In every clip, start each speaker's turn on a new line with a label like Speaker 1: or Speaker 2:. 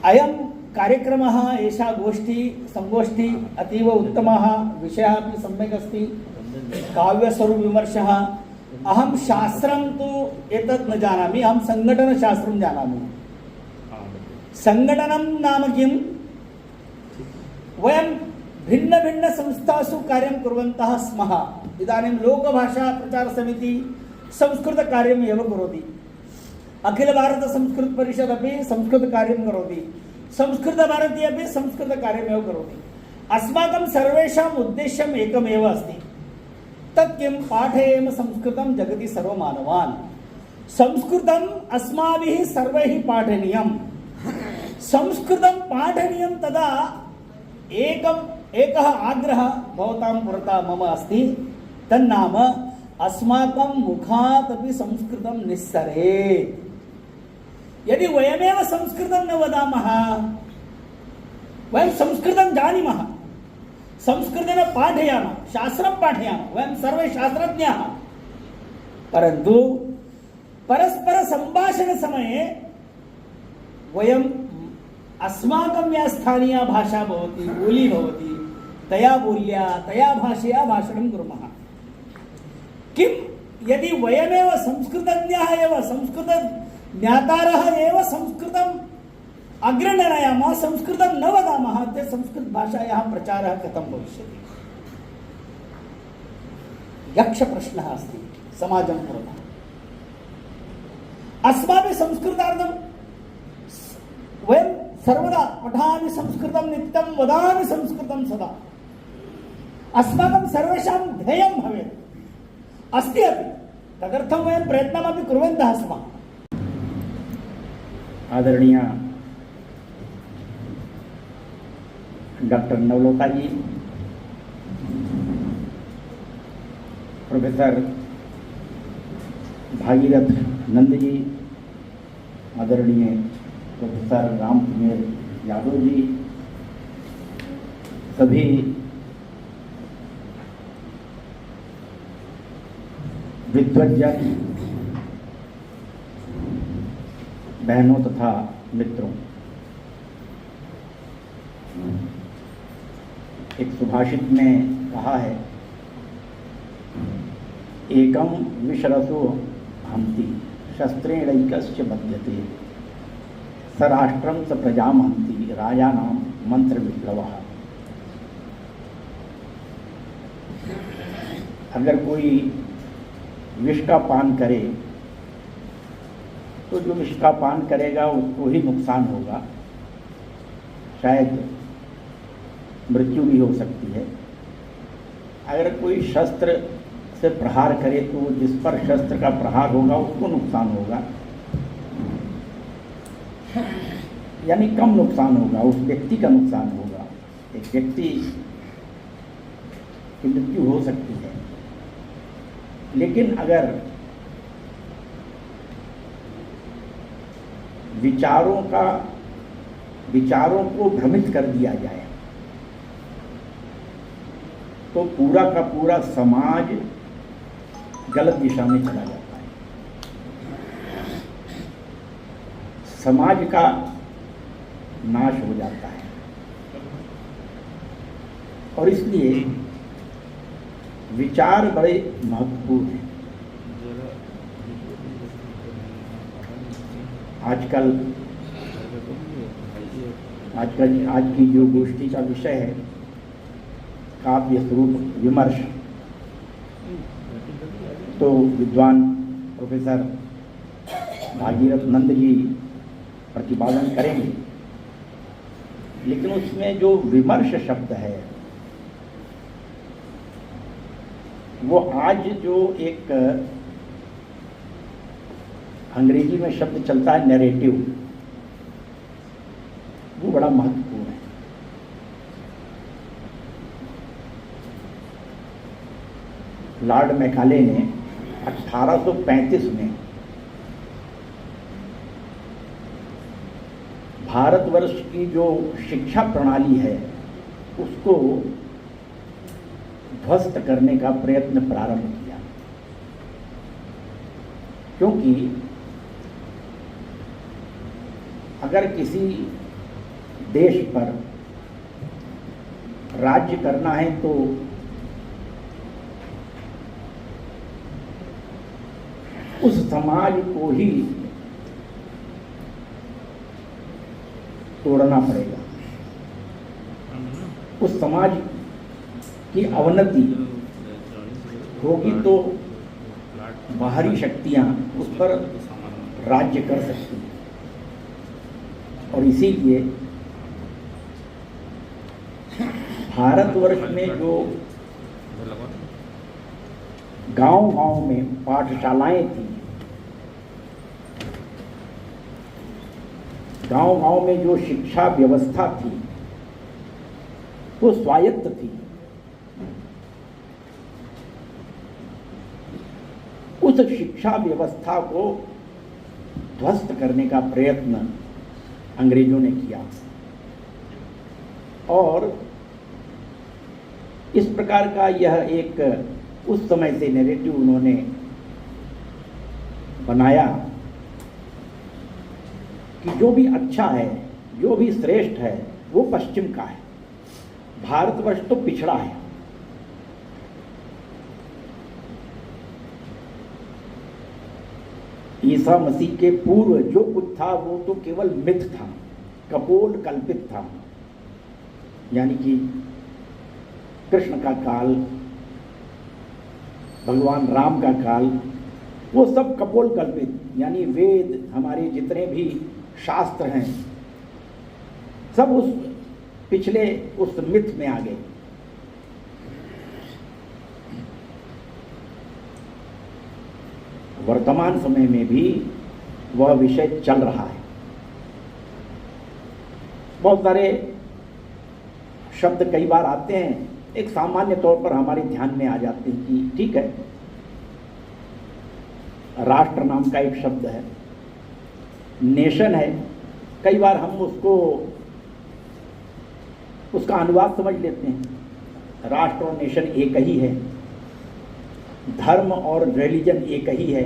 Speaker 1: अयं कार्यक्रमः एषा गोष्ठी संगोष्ठी अतीव उत्तमः विषयः अपि सम्यक् अस्ति काव्यस्वरूपविमर्शः अहं शास्त्रं तु एतत् न जानामि अहं सङ्घटनशास्त्रं जानामि सङ्घटनं नाम किं वयं भिन्नभिन्नसंस्थासु कार्यं कुर्वन्तः स्मः इदानीं लोकभाषाप्रचारसमिति संस्कृतकार्यम् एव करोति अखिलभारतसंस्कृतपरिषद् अपि संस्कृतकार्यं करोति संस्कृतभारती अपि संस्कृतकार्यमेव करोति अस्माकं सर्वेषाम् उद्देश्यम् एकमेव अस्ति तत् किं पाठयेम संस्कृतं जगति सर्वमानवान् संस्कृतम् अस्माभिः सर्वैः पाठनीयं संस्कृतं पाठनीयं तदा एकः आग्रहः भवतां पुरतः मम अस्ति तन्नाम अस्माकं मुखात् अपि संस्कृतं निस्सरेत् यदि वयमेव संस्कृतं न वदामः वयं संस्कृतं जानीमः संस्कृतेन पाठयामः शास्त्रं पाठयामः वयं सर्वे शास्त्रज्ञाः परन्तु परस्परसम्भाषणसमये वयं अस्माकं या स्थानीया भाषा भवति बोली भवति तया बोल्या तया भाषया भाषणं कुर्मः किं यदि वयमेव संस्कृतज्ञाः एव संस्कृतज्ञातारः एव संस्कृतम् अग्रे न नयामः संस्कृतं न वदामः ते संस्कृतभाषायाः प्रचारः कथं भविष्यति यक्षप्रश्नः अस्ति समाजं पुरतः अस्माभिः संस्कृतार्थं वयं सर्वदा पठामि संस्कृतं नित्यं वदामि संस्कृतं सदा अस्माकं सर्वेषां ध्येयं भवेत् अस्ति अपि तदर्थं वयं प्रयत्नमपि कुर्वन्तः स्मः
Speaker 2: आदरणीय डॉक्टर नवलोता जी प्रोफेसर भागीरथ नंद जी आदरणीय प्रोफेसर राम कुमार यादव जी सभी विद्वज्जन बहनों तथा मित्रों एक सुभाषित में कहा है एकम विशरसो हंति शस्त्रेणैकस्य बध्यते स राष्ट्रम स प्रजाम हंति राजानाम मंत्र विप्लवः। अगर कोई विष का पान करे तो जो विष का पान करेगा उसको ही नुकसान होगा शायद मृत्यु भी हो सकती है। अगर कोई शस्त्र से प्रहार करे तो जिस पर शस्त्र का प्रहार होगा उसको नुकसान होगा यानी कम नुकसान होगा उस व्यक्ति का नुकसान होगा एक व्यक्ति की मृत्यु हो सकती है। लेकिन अगर विचारों को भ्रमित कर दिया जाए तो पूरा का पूरा समाज गलत दिशा में चला जाता है। समाज का नाश हो जाता है और इसलिए विचार बड़े महत्वपूर्ण हैं। आज की जो गोष्ठी का विषय है काव्य स्वरूप विमर्श तो विद्वान प्रोफेसर भागीरथ नंद जी प्रतिपादन करेंगे लेकिन उसमें जो विमर्श शब्द है वो आज जो एक अंग्रेजी में शब्द चलता है नैरेटिव वो बड़ा महत्वपूर्ण है। लॉर्ड मैकाले ने 1835 में भारतवर्ष की जो शिक्षा प्रणाली है उसको ध्वस्त करने का प्रयत्न प्रारंभ किया क्योंकि अगर किसी देश पर राज्य करना है तो उस समाज को ही तोड़ना पड़ेगा। उस समाज की अवनति होगी तो बाहरी शक्तियां उस पर राज्य कर सकती हैं। और इसीलिए भारतवर्ष में जो गांव-गांव में पाठशालाएं थी, गांव-गांव में जो शिक्षा व्यवस्था थी वो स्वायत्त थी। उस शिक्षा व्यवस्था को ध्वस्त करने का प्रयत्न अंग्रेजों ने किया और इस प्रकार का यह एक उस समय से नैरेटिव उन्होंने बनाया कि जो भी अच्छा है, जो भी श्रेष्ठ है, वो पश्चिम का है, भारतवर्ष तो पिछड़ा है। ईसा मसीह के पूर्व जो कुछ था वो तो केवल मिथ था, कपोल कल्पित था। यानी कि कृष्ण का काल, भगवान राम का काल, वो सब कपोल कल्पित, यानी वेद, हमारे जितने भी शास्त्र हैं, सब उस पिछले उस मिथ में आ गए। वर्तमान समय में भी वह विषय चल रहा है। बहुत सारे शब्द कई बार आते हैं, एक सामान्य तौर पर हमारे ध्यान में आ जाते हैं कि ठीक है, राष्ट्र नाम का एक शब्द है, नेशन है, कई बार हम उसका अनुवाद समझ लेते हैं। राष्ट्र और नेशन एक ही है, धर्म और रिलीजन एक ही है।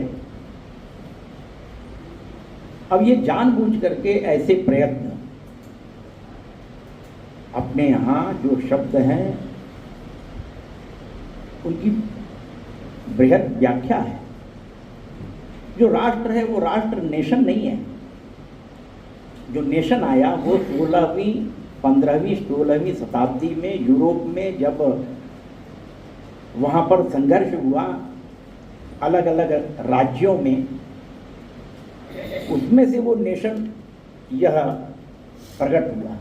Speaker 2: अब ये जानबूझ करके ऐसे प्रयत्न, अपने यहाँ जो शब्द हैं उनकी बृहद व्याख्या है। जो राष्ट्र है वो राष्ट्र नेशन नहीं है। जो नेशन आया वो 16वीं, 15वीं, 16वीं शताब्दी में यूरोप में जब वहाँ पर संघर्ष हुआ अलग अलग राज्यों में, उसमें से वो नेशन यह प्रकट हुआ।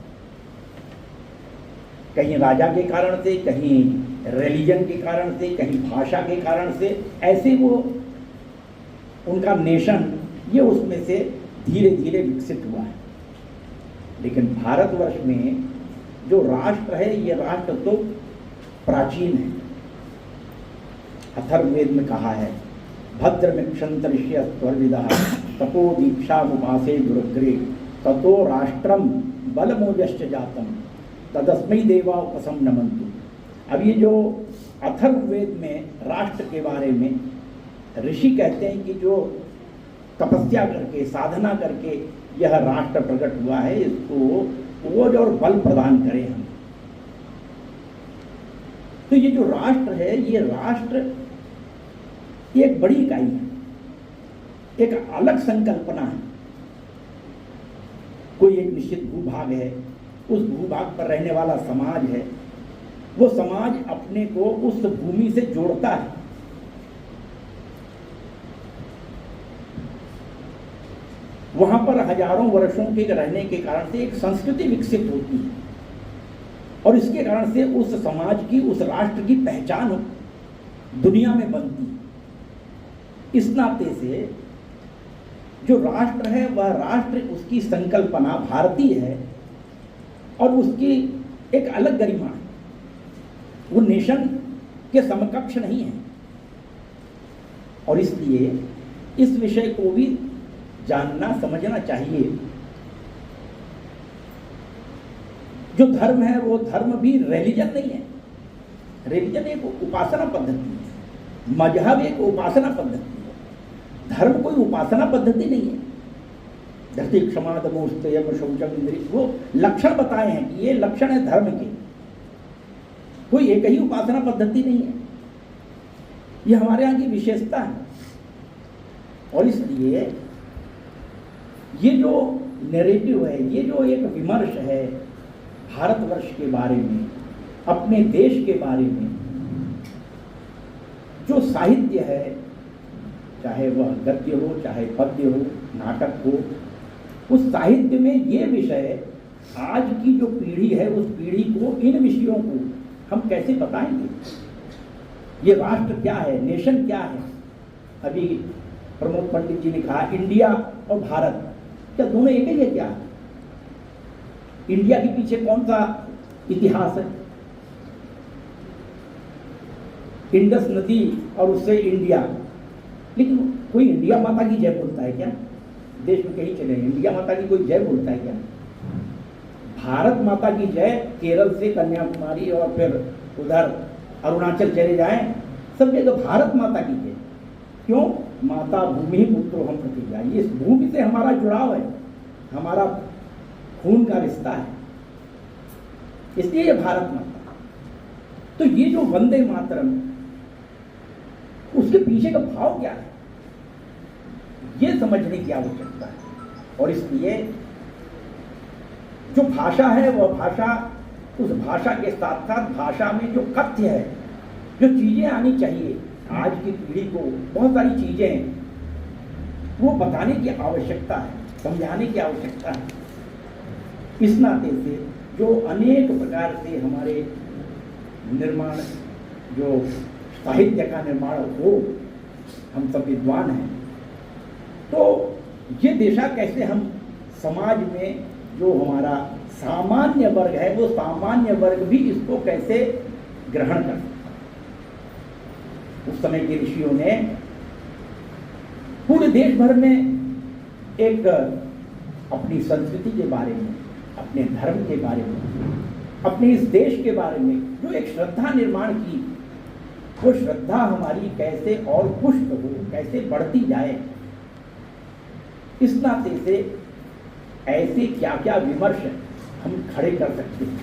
Speaker 2: कहीं राजा के कारण से, कहीं रिलीजन के कारण से, कहीं भाषा के कारण से, ऐसे वो उनका नेशन ये उसमें से धीरे धीरे विकसित हुआ है। लेकिन भारतवर्ष में जो राष्ट्र है, ये राष्ट्र तो प्राचीन है। अथर्ववेद में कहा है, भद्रमिक्षन्तरिष्य स्वर्विदा तपो दीक्षा उपासे दुरग्रे ततो राष्ट्रम बलमोजश्च जातम तदस्मै देवा उपसम नमन्तु। अब ये जो अथर्ववेद में राष्ट्र के बारे में ऋषि कहते हैं कि जो तपस्या करके, साधना करके यह राष्ट्र प्रकट हुआ है, इसको ओज और बल प्रदान करें हम। तो ये जो राष्ट्र है, ये राष्ट्र एक बड़ी इकाई है, एक अलग संकल्पना है। कोई एक निश्चित भूभाग है, उस भूभाग पर रहने वाला समाज है, वो समाज अपने को उस भूमि से जोड़ता है। वहां पर हजारों वर्षों के रहने के कारण से एक संस्कृति विकसित होती है और इसके कारण से उस समाज की, उस राष्ट्र की पहचान दुनिया में बनती है। इस नाते से जो राष्ट्र है वह राष्ट्र, उसकी संकल्पना भारतीय है और उसकी एक अलग गरिमा है। वो नेशन के समकक्ष नहीं है और इसलिए इस विषय को भी जानना, समझना चाहिए। जो धर्म है वो धर्म भी रिलीजन नहीं है। रिलीजन एक उपासना पद्धति है, मजहब एक उपासना पद्धति है, धर्म कोई उपासना पद्धति नहीं है। धरती क्षमा दमोस्तयम शौचम इंद्रिय, वो लक्षण बताए हैं कि ये लक्षण है धर्म के। कोई एक ही उपासना पद्धति नहीं है, ये हमारे यहाँ की विशेषता है। और इसलिए ये जो नैरेटिव है, ये जो एक विमर्श है भारतवर्ष के बारे में, अपने देश के बारे में, जो साहित्य है, चाहे वह गद्य हो, चाहे पद्य हो, नाटक हो, उस साहित्य में ये विषय आज की जो पीढ़ी है, उस पीढ़ी को इन विषयों को हम कैसे बताएंगे? ये राष्ट्र क्या है, नेशन क्या है? अभी प्रमोद पंडित जी ने कहा इंडिया और भारत, क्या दोनों एक ही है क्या? इंडिया के पीछे कौन सा इतिहास है? इंडस नदी और उससे इंडिया, लेकिन कोई इंडिया माता की जय बोलता है क्या? देश में कहीं चले इंडिया माता की कोई जय बोलता है क्या? भारत माता की जय केरल से कन्याकुमारी और फिर उधर अरुणाचल चले जाएं, सब जगह भारत माता की जय। क्यों? माता भूमि पुत्रो हम प्रतिज्ञा, इस भूमि से हमारा जुड़ाव है, हमारा खून का रिश्ता है, इसलिए ये भारत माता। तो ये जो वंदे मातरम, उसके पीछे का भाव क्या है, ये समझने की आवश्यकता है। और इसलिए जो भाषा है वह भाषा, उस भाषा के साथ साथ भाषा में जो कथ्य है, जो चीजें आनी चाहिए आज की पीढ़ी को, बहुत सारी चीजें वो बताने की आवश्यकता है, समझाने की आवश्यकता है। इस नाते से जो अनेक प्रकार से हमारे निर्माण, जो साहित्य का निर्माण हो, हम सब विद्वान हैं, तो ये दिशा कैसे हम समाज में जो हमारा सामान्य वर्ग है, वो सामान्य वर्ग भी इसको कैसे ग्रहण कर सकता। उस समय के ऋषियों ने पूरे देश भर में एक अपनी संस्कृति के बारे में, अपने धर्म के बारे में, अपने इस देश के बारे में जो एक श्रद्धा निर्माण की, वो श्रद्धा हमारी कैसे और पुष्ट हो, कैसे बढ़ती जाए, इस नाते से ऐसे क्या क्या विमर्श हम खड़े कर सकते हैं।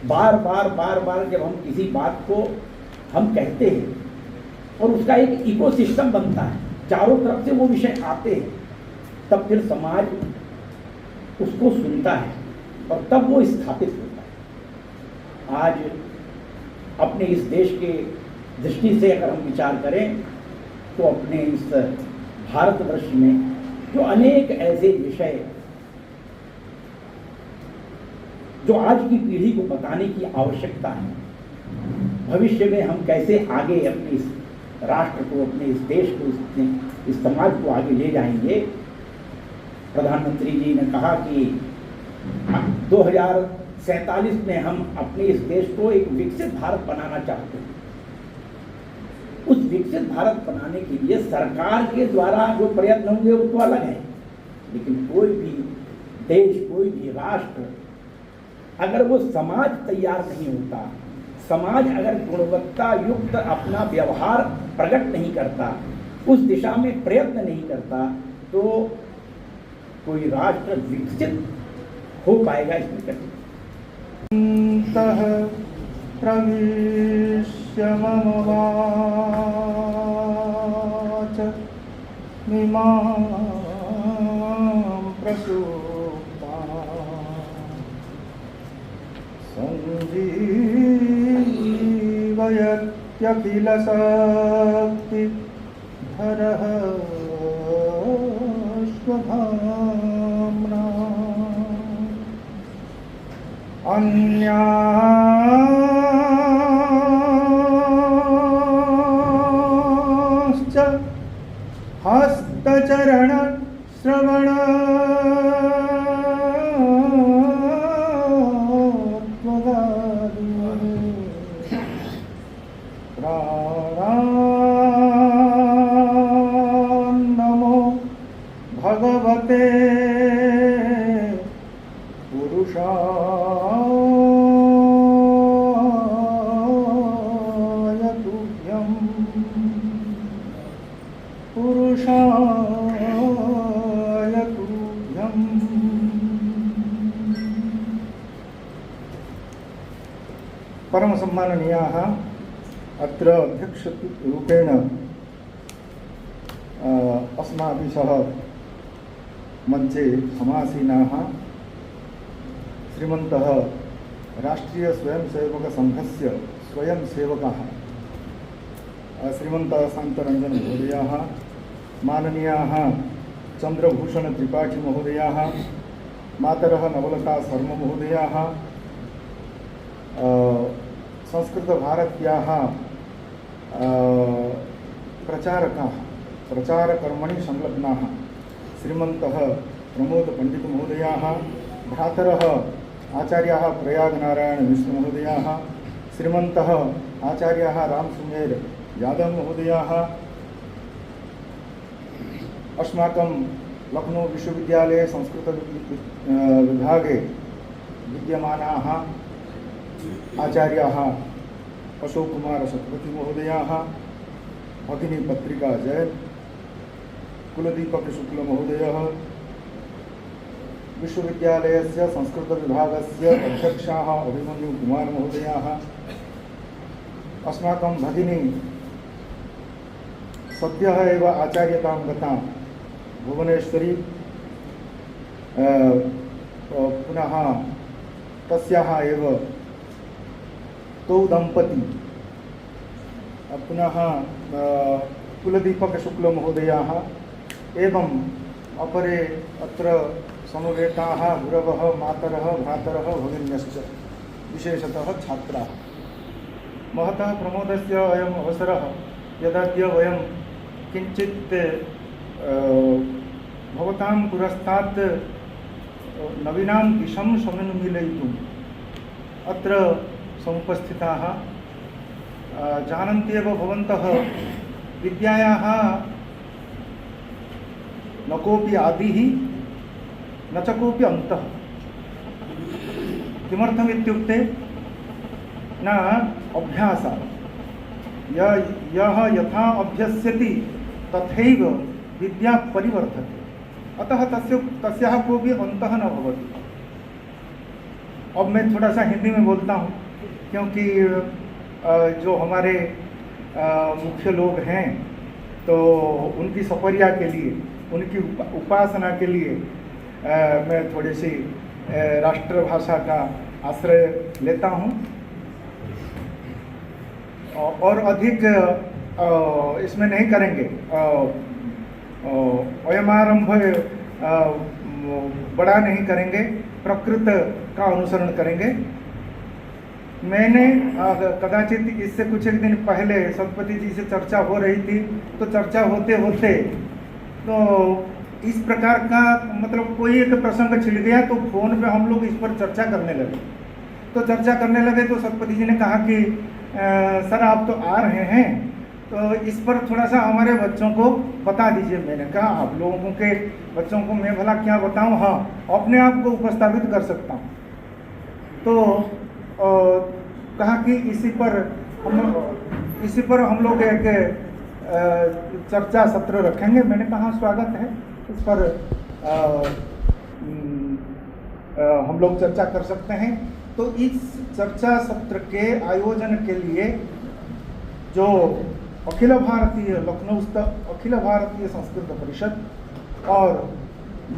Speaker 2: बार बार जब हम किसी बात को हम कहते हैं और उसका एक इकोसिस्टम बनता है, चारों तरफ से वो विषय आते हैं, तब फिर समाज उसको सुनता है और तब वो स्थापित होता है। आज अपने इस देश के दृष्टि से अगर हम विचार करें तो अपने इस भारतवर्ष में जो अनेक ऐसे विषय जो आज की पीढ़ी को बताने की आवश्यकता है, भविष्य में हम कैसे आगे अपने इस राष्ट्र को, अपने इस देश को, इस समाज को आगे ले जाएंगे। प्रधानमंत्री जी ने कहा कि 2047 में हम अपने इस देश को एक विकसित भारत बनाना चाहते हैं। उस विकसित भारत बनाने के लिए सरकार के द्वारा जो प्रयत्न होंगे वो तो अलग है, लेकिन कोई भी देश, कोई भी राष्ट्र अगर वो समाज तैयार नहीं होता, समाज अगर गुणवत्ता युक्त अपना व्यवहार प्रकट नहीं करता, उस दिशा में प्रयत्न नहीं करता, तो कोई राष्ट्र विकसित हो पाएगा इसमें कठिन।
Speaker 3: प्रविश्य मम वाच मिमां प्रसूता संजीवयत्यखिल शक्ति धरः स्वधाम्ना अन्याश्च हस्तचरण श्रवण नमो भगवते पुरुषाय तुभ्यं पुरुषाय तुभ्यं। परमसम्माननीयाः अत्र अध्यक्षरूपेण अस्माभिः सह मञ्चे समासीनाः श्रीमन्तः राष्ट्रीयस्वयंसेवकसङ्घस्य स्वयंसेवकाः श्रीमन्तः शान्तरञ्जनमहोदयाः, माननीयाः चन्द्रभूषणत्रिपाठीमहोदयाः, मातरः नवलता शर्ममहोदयाः, संस्कृतभारत्याः प्रचारकाः, प्रचारकर्मणि संलग्नाः श्रीमन्तः प्रमोदपण्डितमहोदयाः, भ्रातरः आचार्याः प्रयागनारायणमिश्रमहोदयाः, श्रीमन्तः आचार्याः रामसुमेर यादवमहोदयाः, अस्माकं लखनऊ विश्वविद्यालये संस्कृतविभागे विद्यमानाः आचार्याः अशोककुमार शतपथीमहोदयाः, भगिनी पत्रिका जैन, कुलदीपक शुक्लमहोदयः, विश्वविद्यालयस्य संस्कृतविभागस्य अध्यक्षाः अभिमन्युकुमारमहोदयाः, अस्माकं भगिनी सद्यः एव आचार्यतां गता भुवनेश्वरी, पुनः तस्याः एव तौ दम्पती, पुनः कुलदीपक शुक्लमहोदयाः एवं अपरे अत्र समवेताः गुरवः, मातरः, भ्रातरः, भगिन्यश्च, विशेषतः छात्राः। महतः प्रमोदस्य अयम् अवसरः यदद्य वयं किञ्चित् भवतां पुरस्तात् नवीनां दिशं समन्मीलयितुम् अत्र समुपस्थिताः। जानन्त्येव भवन्तः विद्यायाः न कोऽपि आदिः न च कोऽपि अन्तः। किमर्थमित्युक्ते न अभ्यासः, यः यथा अभ्यस्यति तथैव विद्या परिवर्तते, अतः तस्याः कोऽपि अन्तः न भवति। अब मैं थोड़ा सा हिंदी में बोलता हूँ क्योंकि जो हमारे मुख्य लोग हैं तो उनकी सफरिया के लिए, उनकी उपासना के लिए मैं थोड़ी सी राष्ट्रभाषा का आश्रय लेता हूँ और अधिक इसमें नहीं करेंगे। अयमारंभ बड़ा नहीं करेंगे, प्रकृत का अनुसरण करेंगे। मैंने कदाचित इससे कुछ एक दिन पहले सतपति जी से चर्चा हो रही थी, तो चर्चा होते होते तो इस प्रकार का मतलब कोई एक प्रसंग छिड़ गया तो फोन पे हम लोग इस पर चर्चा करने लगे। तो चर्चा करने लगे तो सतपति जी ने कहा कि सर आप तो आ रहे हैं तो इस पर थोड़ा सा हमारे बच्चों को बता दीजिए। मैंने कहा आप लोगों के बच्चों को मैं भला क्या बताऊं, हाँ अपने आप को उपस्थापित कर सकता हूं। तो कहा कि इसी पर हम लोग एक चर्चा सत्र रखेंगे। मैंने कहा स्वागत है, इस पर हम लोग चर्चा कर सकते हैं। तो इस चर्चा सत्र के आयोजन के लिए जो अखिल भारतीय लखनऊ स्थित अखिल भारतीय संस्कृत परिषद और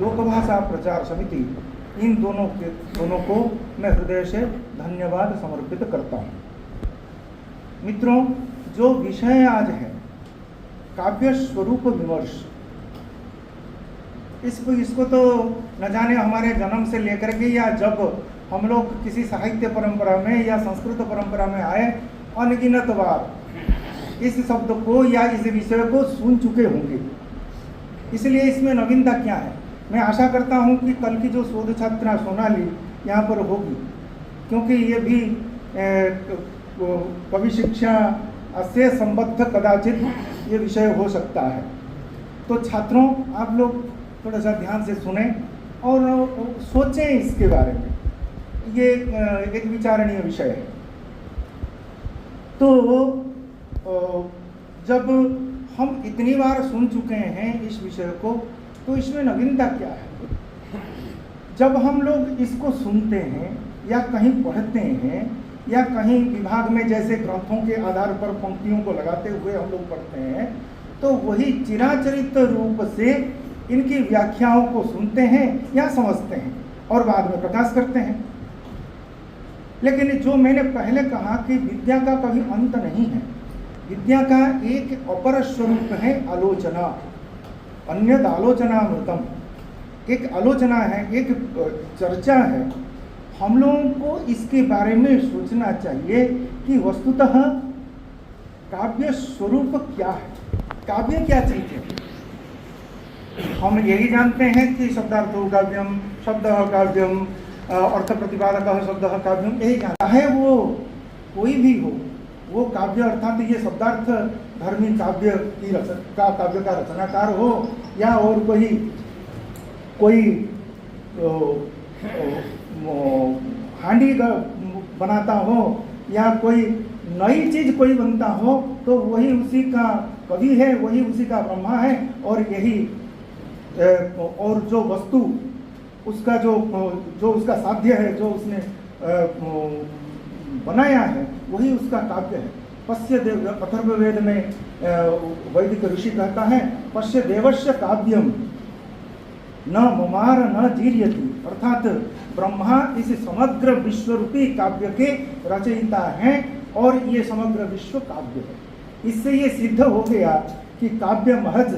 Speaker 3: लोकभाषा प्रचार समिति, इन दोनों को मैं हृदय से धन्यवाद समर्पित करता हूँ। मित्रों, जो विषय आज है काव्य स्वरूप विमर्श, इसको तो न जाने हमारे जन्म से लेकर के या जब हम लोग किसी साहित्य परंपरा में या संस्कृत परंपरा में आए अनगिनत बार इस शब्द को या इस विषय को सुन चुके होंगे। इसलिए इसमें नवीनता क्या है? मैं आशा करता हूं कि कल की जो शोध छात्रा सोनाली यहाँ पर होगी, क्योंकि ये भी कवि शिक्षा से संबद्ध कदाचित ये विषय हो सकता है। तो छात्रों, आप लोग थोड़ा सा ध्यान से सुने और सोचें इसके बारे में। ये एक विचारणीय विषय है। तो जब हम इतनी बार सुन चुके हैं इस विषय को, तो इसमें नवीनता क्या है? जब हम लोग इसको सुनते हैं या कहीं पढ़ते हैं या कहीं विभाग में जैसे ग्रंथों के आधार पर पंक्तियों को लगाते हुए हम लोग पढ़ते हैं, तो वही चिराचरित रूप से इनकी व्याख्याओं को सुनते हैं या समझते हैं और बाद में प्रकाश करते हैं। लेकिन जो मैंने पहले कहा कि विद्या का कभी अंत नहीं है, विद्या का एक अपर स्वरूप है आलोचना, अन्यद आलोचनामृतम, एक आलोचना है, एक चर्चा है। हम लोगों को इसके बारे में सोचना चाहिए कि वस्तुतः काव्य स्वरूप क्या है, काव्य क्या चीज है। हम यही जानते हैं कि शब्दार्थो काव्यम, शब्द काव्यम, अर्थ प्रतिपादक शब्द काव्यम, यही जानता है। वो कोई भी हो, वो काव्य अर्थात ये शब्दार्थ धर्मी काव्य की काव्य का रचनाकार हो, या और कोई हांडी बनाता हो, या कोई नई चीज कोई बनता हो, तो वही उसी का कवि है, वही उसी का ब्रह्मा है। और यही और जो वस्तु उसका जो उसका साध्य है, जो उसने बनाया है, वही उसका काव्य है। पश्य देव, अथर्ववेद में वैदिक ऋषि कहता है, पश्य देवस्य काव्यम न ममार न जीर्यति, अर्थात ब्रह्मा इस समग्र विश्व रूपी काव्य के रचयिता हैं और ये समग्र विश्व काव्य है। इससे ये सिद्ध हो गया कि काव्य महज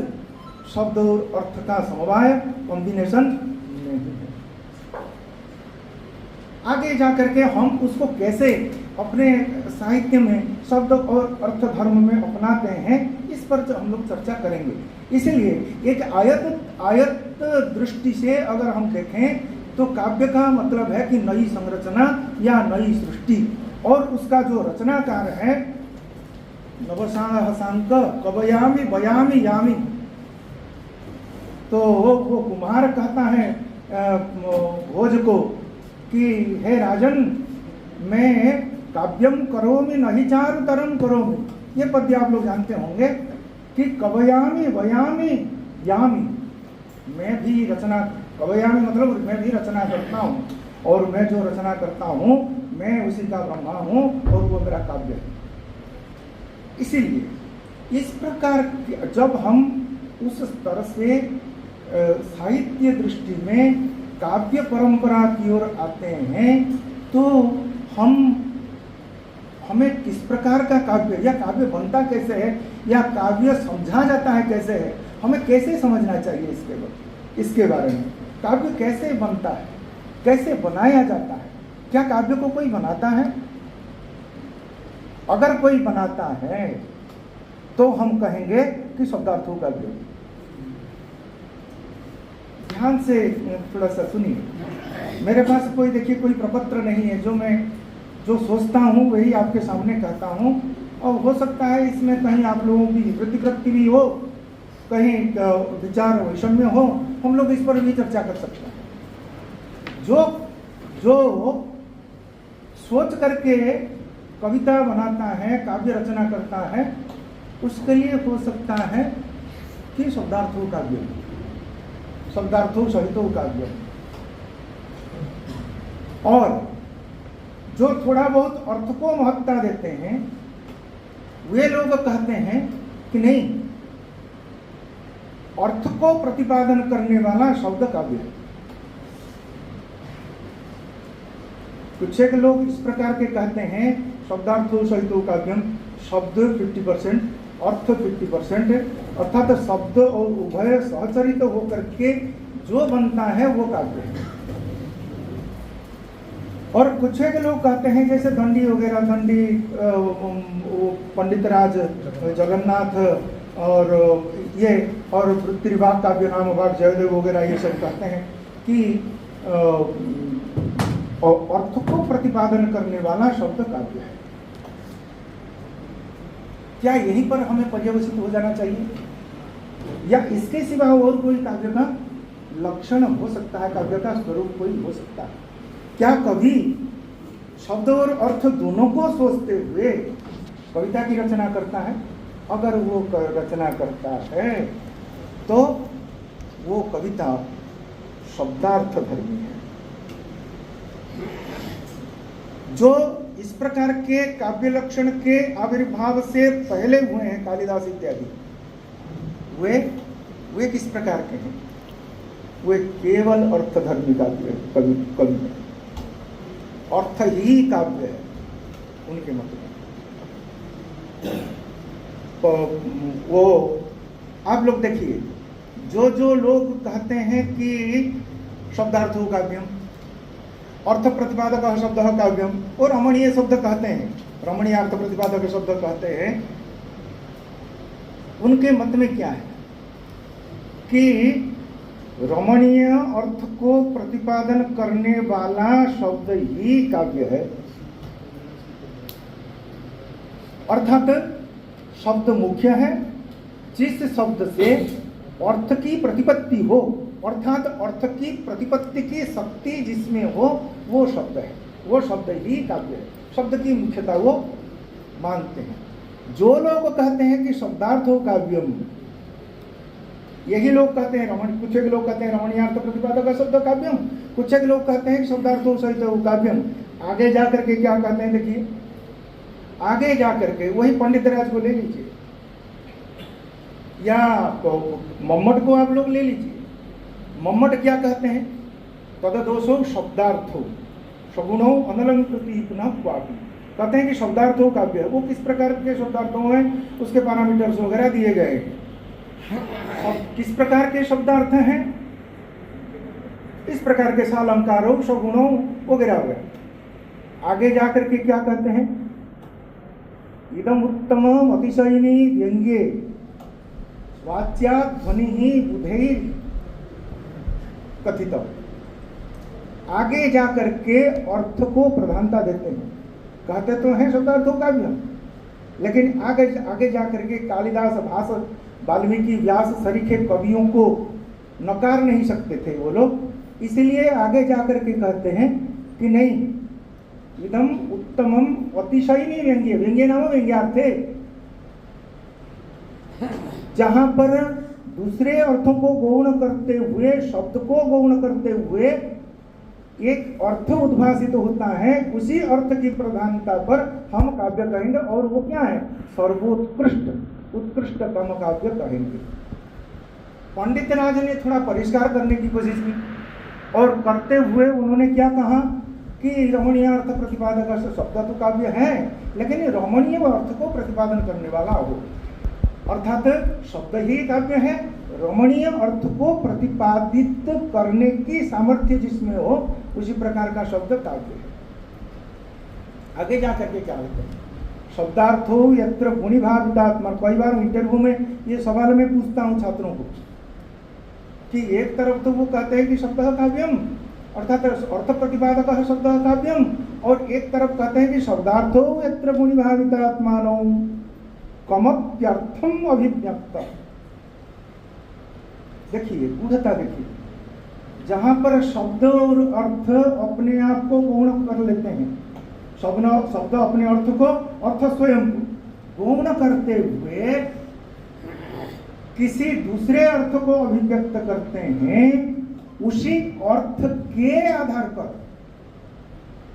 Speaker 3: शब्द और अर्थ का समवाय, कॉम्बिनेशन नहीं है। आगे जाकर के हम उसको कैसे अपने साहित्य में शब्द और अर्थ धर्म में अपनाते हैं, इस पर हम लोग चर्चा करेंगे। इसलिए एक आयत दृष्टि से अगर हम देखें तो काव्य का मतलब है कि नई संरचना या नई सृष्टि, और उसका जो रचनाकार है नवसांक कवयामी बयामी यामी, तो वो कुमार कहता है भोज को कि हे राजन, मैं काव्यम करोमि नहीं चारुतरम करोमि। ये पद्य आप लोग जानते होंगे कि कवयामी वयामी यामी, मैं भी रचना, कवयामी मतलब मैं भी रचना करता हूँ, और मैं जो रचना करता हूँ मैं उसी का ब्रह्मा हूँ और वो मेरा काव्य है। इसीलिए इस प्रकार जब हम उस स्तर से साहित्य दृष्टि में काव्य परंपरा की ओर आते हैं, तो हमें किस प्रकार का काव्य, या काव्य बनता कैसे है, या काव्य समझा जाता है कैसे है, हमें कैसे समझना चाहिए इसके बारे में। काव्य कैसे बनता है, कैसे बनाया जाता है, क्या काव्य को कोई बनाता है? अगर कोई बनाता है तो हम कहेंगे कि शब्दार्थो काव्य। ध्यान से थोड़ा सा सुनिए। मेरे पास कोई देखिए कोई प्रपत्र नहीं है, जो मैं जो सोचता हूँ वही आपके सामने कहता हूँ, और हो सकता है इसमें कहीं आप लोगों की प्रतिकृति भी हो, कहीं विचार वैषम्य हो, हम लोग इस पर भी चर्चा कर सकते हैं। जो सोच करके कविता बनाता है, काव्य रचना करता है, उसके लिए हो सकता है कि शब्दार्थो काव्य, शब्दार्थो सहितो काव्य। और जो थोड़ा बहुत अर्थ को महत्ता देते हैं, वे लोग कहते हैं कि नहीं, अर्थ को प्रतिपादन करने वाला शब्द काव्य है। कुछ एक लोग इस प्रकार के कहते हैं, शब्दार्थो सहितो काव्यम, शब्द 50%, अर्थ 50%, अर्थात शब्द और उभय सहचरित होकर के जो बनता है वो काव्य है। और कुछ एक लोग कहते हैं, जैसे दंडी वगैरह, दंडी पंडित राज जगन्नाथ और ये, और वृत्ति विभाग काव्य नाम भाग जयदेव वगैरह, ये सब कहते हैं कि अर्थ को प्रतिपादन करने वाला शब्द काव्य है। क्या यहीं पर हमें पर्यवसित हो जाना चाहिए, या इसके सिवा और कोई काव्य का लक्षण हो सकता है, काव्य का स्वरूप कोई हो सकता है? क्या कभी शब्द और अर्थ दोनों को सोचते हुए कविता की रचना करता है? अगर वो रचना करता है तो वो कविता शब्दार्थ धर्मी है। जो इस प्रकार के काव्य लक्षण के आविर्भाव से पहले हुए हैं कालिदास इत्यादि, वे किस प्रकार के हैं? वे केवल अर्थधर्मी काव्य है, कवि अर्थ ही काव्य है उनके मत में। तो वो आप लोग देखिए, जो लोग कहते हैं कि शब्दार्थो काव्यम, अर्थ प्रतिपादक शब्द काव्यम, और रमणीय शब्द कहते हैं, रमणीय अर्थ प्रतिपादक शब्द कहते हैं, उनके मत में क्या है कि रमणीय अर्थ को प्रतिपादन करने वाला शब्द ही काव्य है। अर्थात शब्द मुख्य है, जिस शब्द से अर्थ की प्रतिपत्ति हो, अर्थात अर्थ की प्रतिपत्ति की शक्ति जिसमें हो, वो शब्द है, वो शब्द ही काव्य है। शब्द की मुख्यता वो मानते हैं। जो लोग कहते हैं कि शब्दार्थो काव्यम, यही लोग कहते हैं कुछ एक लोग कहते हैं रमणीयार्थ प्रतिपादक शब्द काव्यम, कुछ एक लोग कहते हैं कि शब्दार्थो सहित काव्यम। आगे जाकर के क्या कहते हैं देखिए, आगे जाकर के वही पंडित राज को ले लीजिए या मम्मट को आप लोग ले लीजिए। मम्मट क्या कहते हैं? तददोषो शब्दार्थो सगुणो अनलंकृति पुनः क्वापि, कहते हैं कि शब्दार्थो काव्य है। वो किस प्रकार के शब्दार्थों हैं, उसके पैरामीटर्स वगैरह दिए गए। और किस प्रकार के शब्दार्थ हैं? इस प्रकार के सालंकारों सगुणों वगैरह वगैरह। आगे जाकर के क्या कहते हैं? इदम उत्तम अतिशयिनी व्यंग्ये वाच्या ध्वनि ही बुधैर कथित। आगे जाकर के अर्थ को प्रधानता देते हैं, कहते तो हैं शब्दार्थो काव्य, लेकिन आगे जाकर के कालिदास, भास, वाल्मीकि, व्यास सरीखे कवियों को नकार नहीं सकते थे वो लोग, इसलिए आगे जाकर के कहते हैं कि नहीं, इदम उत्तमम अतिशयिनी व्यंग्य, व्यंग्य नाम व्यंग्यार्थे, जहां पर दूसरे अर्थों को गौण करते हुए, शब्द को गौण करते हुए एक अर्थ उद्भासित होता है, उसी अर्थ की प्रधानता पर हम काव्य कहेंगे। और वो क्या है? सर्वोत्कृष्ट, उत्कृष्टतम काव्य कहेंगे। पंडित राज ने थोड़ा परिष्कार करने की कोशिश की और करते हुए उन्होंने क्या कहा कि रमणीय अर्थ प्रतिपादक शब्द तो काव्य है, लेकिन रमणीय अर्थ को प्रतिपादन करने वाला हो, अर्थात शब्द ही काव्य है। रमणीय अर्थ को प्रतिपादित करने की सामर्थ्य जिसमें हो, उसी प्रकार का शब्द काव्य है। आगे जाकर के क्या होता है? शब्दार्थो यत्र गुणीभावितात्मा। कई बार इंटरव्यू में ये सवाल मैं पूछता हूँ छात्रों को कि एक तरफ तो वो कहते हैं कि शब्द काव्यम, अर्थात अर्थ प्रतिपादक शब्द काव्यम, और एक तरफ कहते हैं कि शब्दार्थो यत्र गुणीभावितात्मानो कमप्यर्थम अभिव्यक्त। देखिए गूढ़ता, देखिए जहां पर शब्द और अर्थ अपने आप को गौण कर लेते हैं, शब्द अपने अर्थ को, अर्थ स्वयं को गौण करते हुए किसी दूसरे अर्थ को अभिव्यक्त करते हैं, उसी अर्थ के आधार पर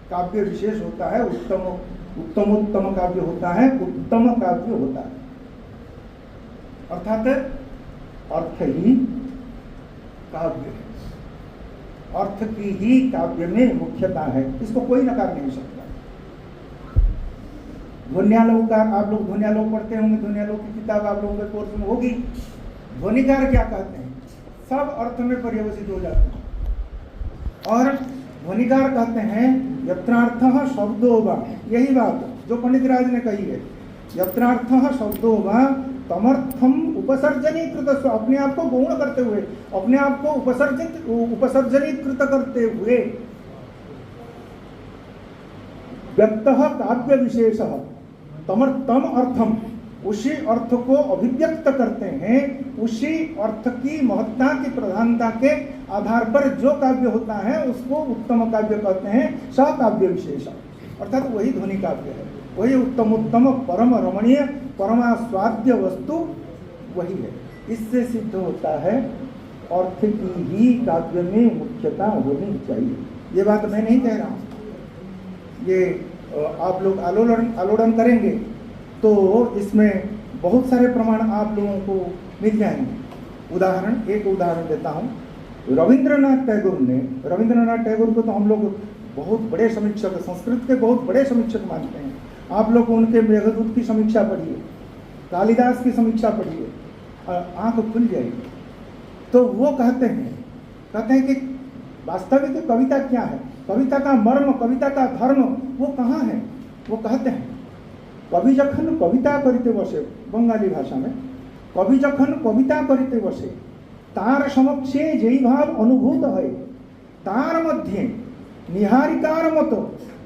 Speaker 3: काव्य विशेष होता है, उत्तमोत्तम काव्य होता है, उत्तम काव्य होता है। अर्थात अर्थ ही काव्य है, अर्थ की ही काव्य में मुख्यता है, इसको कोई नकार नहीं सकता। ध्वन्यालोक, आप लोग ध्वन्यालोक पढ़ते होंगे, ध्वन्यालोक की किताब आप लोगों के कोर्स में होगी। ध्वनिकार क्या कहते हैं? सब अर्थ में पर्यवसित हो जाते हैं। और ध्वनिकार कहते हैं यत्रार्थः शब्दो वा, यही बात जो पंडित राज ने कही है, यत्रार्थः शब्दो वा तमर्थम उपसर्जनीकृत, अपने आप को गौण करते हुए, अपने आप को उपसर्जनीकृत करते हुए व्यक्तः काव्य विशेषः तमर्थम अर्थम, उसी अर्थ को अभिव्यक्त करते हैं, उसी अर्थ की महत्ता की प्रधानता के आधार पर जो काव्य होता है उसको उत्तम काव्य कहते हैं, स काव्य विशेष, अर्थात वही ध्वनि काव्य है, वही उत्तम परम रमणीय परमास्वाद्य वस्तु वही है। इससे सिद्ध होता है अर्थ की ही काव्य में मुख्यता होनी चाहिए। ये बात मैं नहीं कह रहा हूँ, ये आप लोग आलोड़न करेंगे तो इसमें बहुत सारे प्रमाण आप लोगों को मिल जाएंगे। एक उदाहरण देता हूँ। रविंद्रनाथ टैगोर को तो हम लोग बहुत बड़े समीक्षक, संस्कृत के बहुत बड़े समीक्षक मानते हैं। आप लोग उनके मेघदूत की समीक्षा पढ़िए, कालिदास की समीक्षा पढ़िए, आंख खुल जाएगी। तो वो कहते हैं कि वास्तविक कविता क्या है, कविता का मर्म, कविता का धर्म वो कहाँ है। वो कहते हैं कवि जखन कविता करिते बसे, बंगाली भाषा में, कवि जखन कविता करिते बसे तार समक्षे जेई भाव अनुभूत है, तार मध्य निहारिकार मत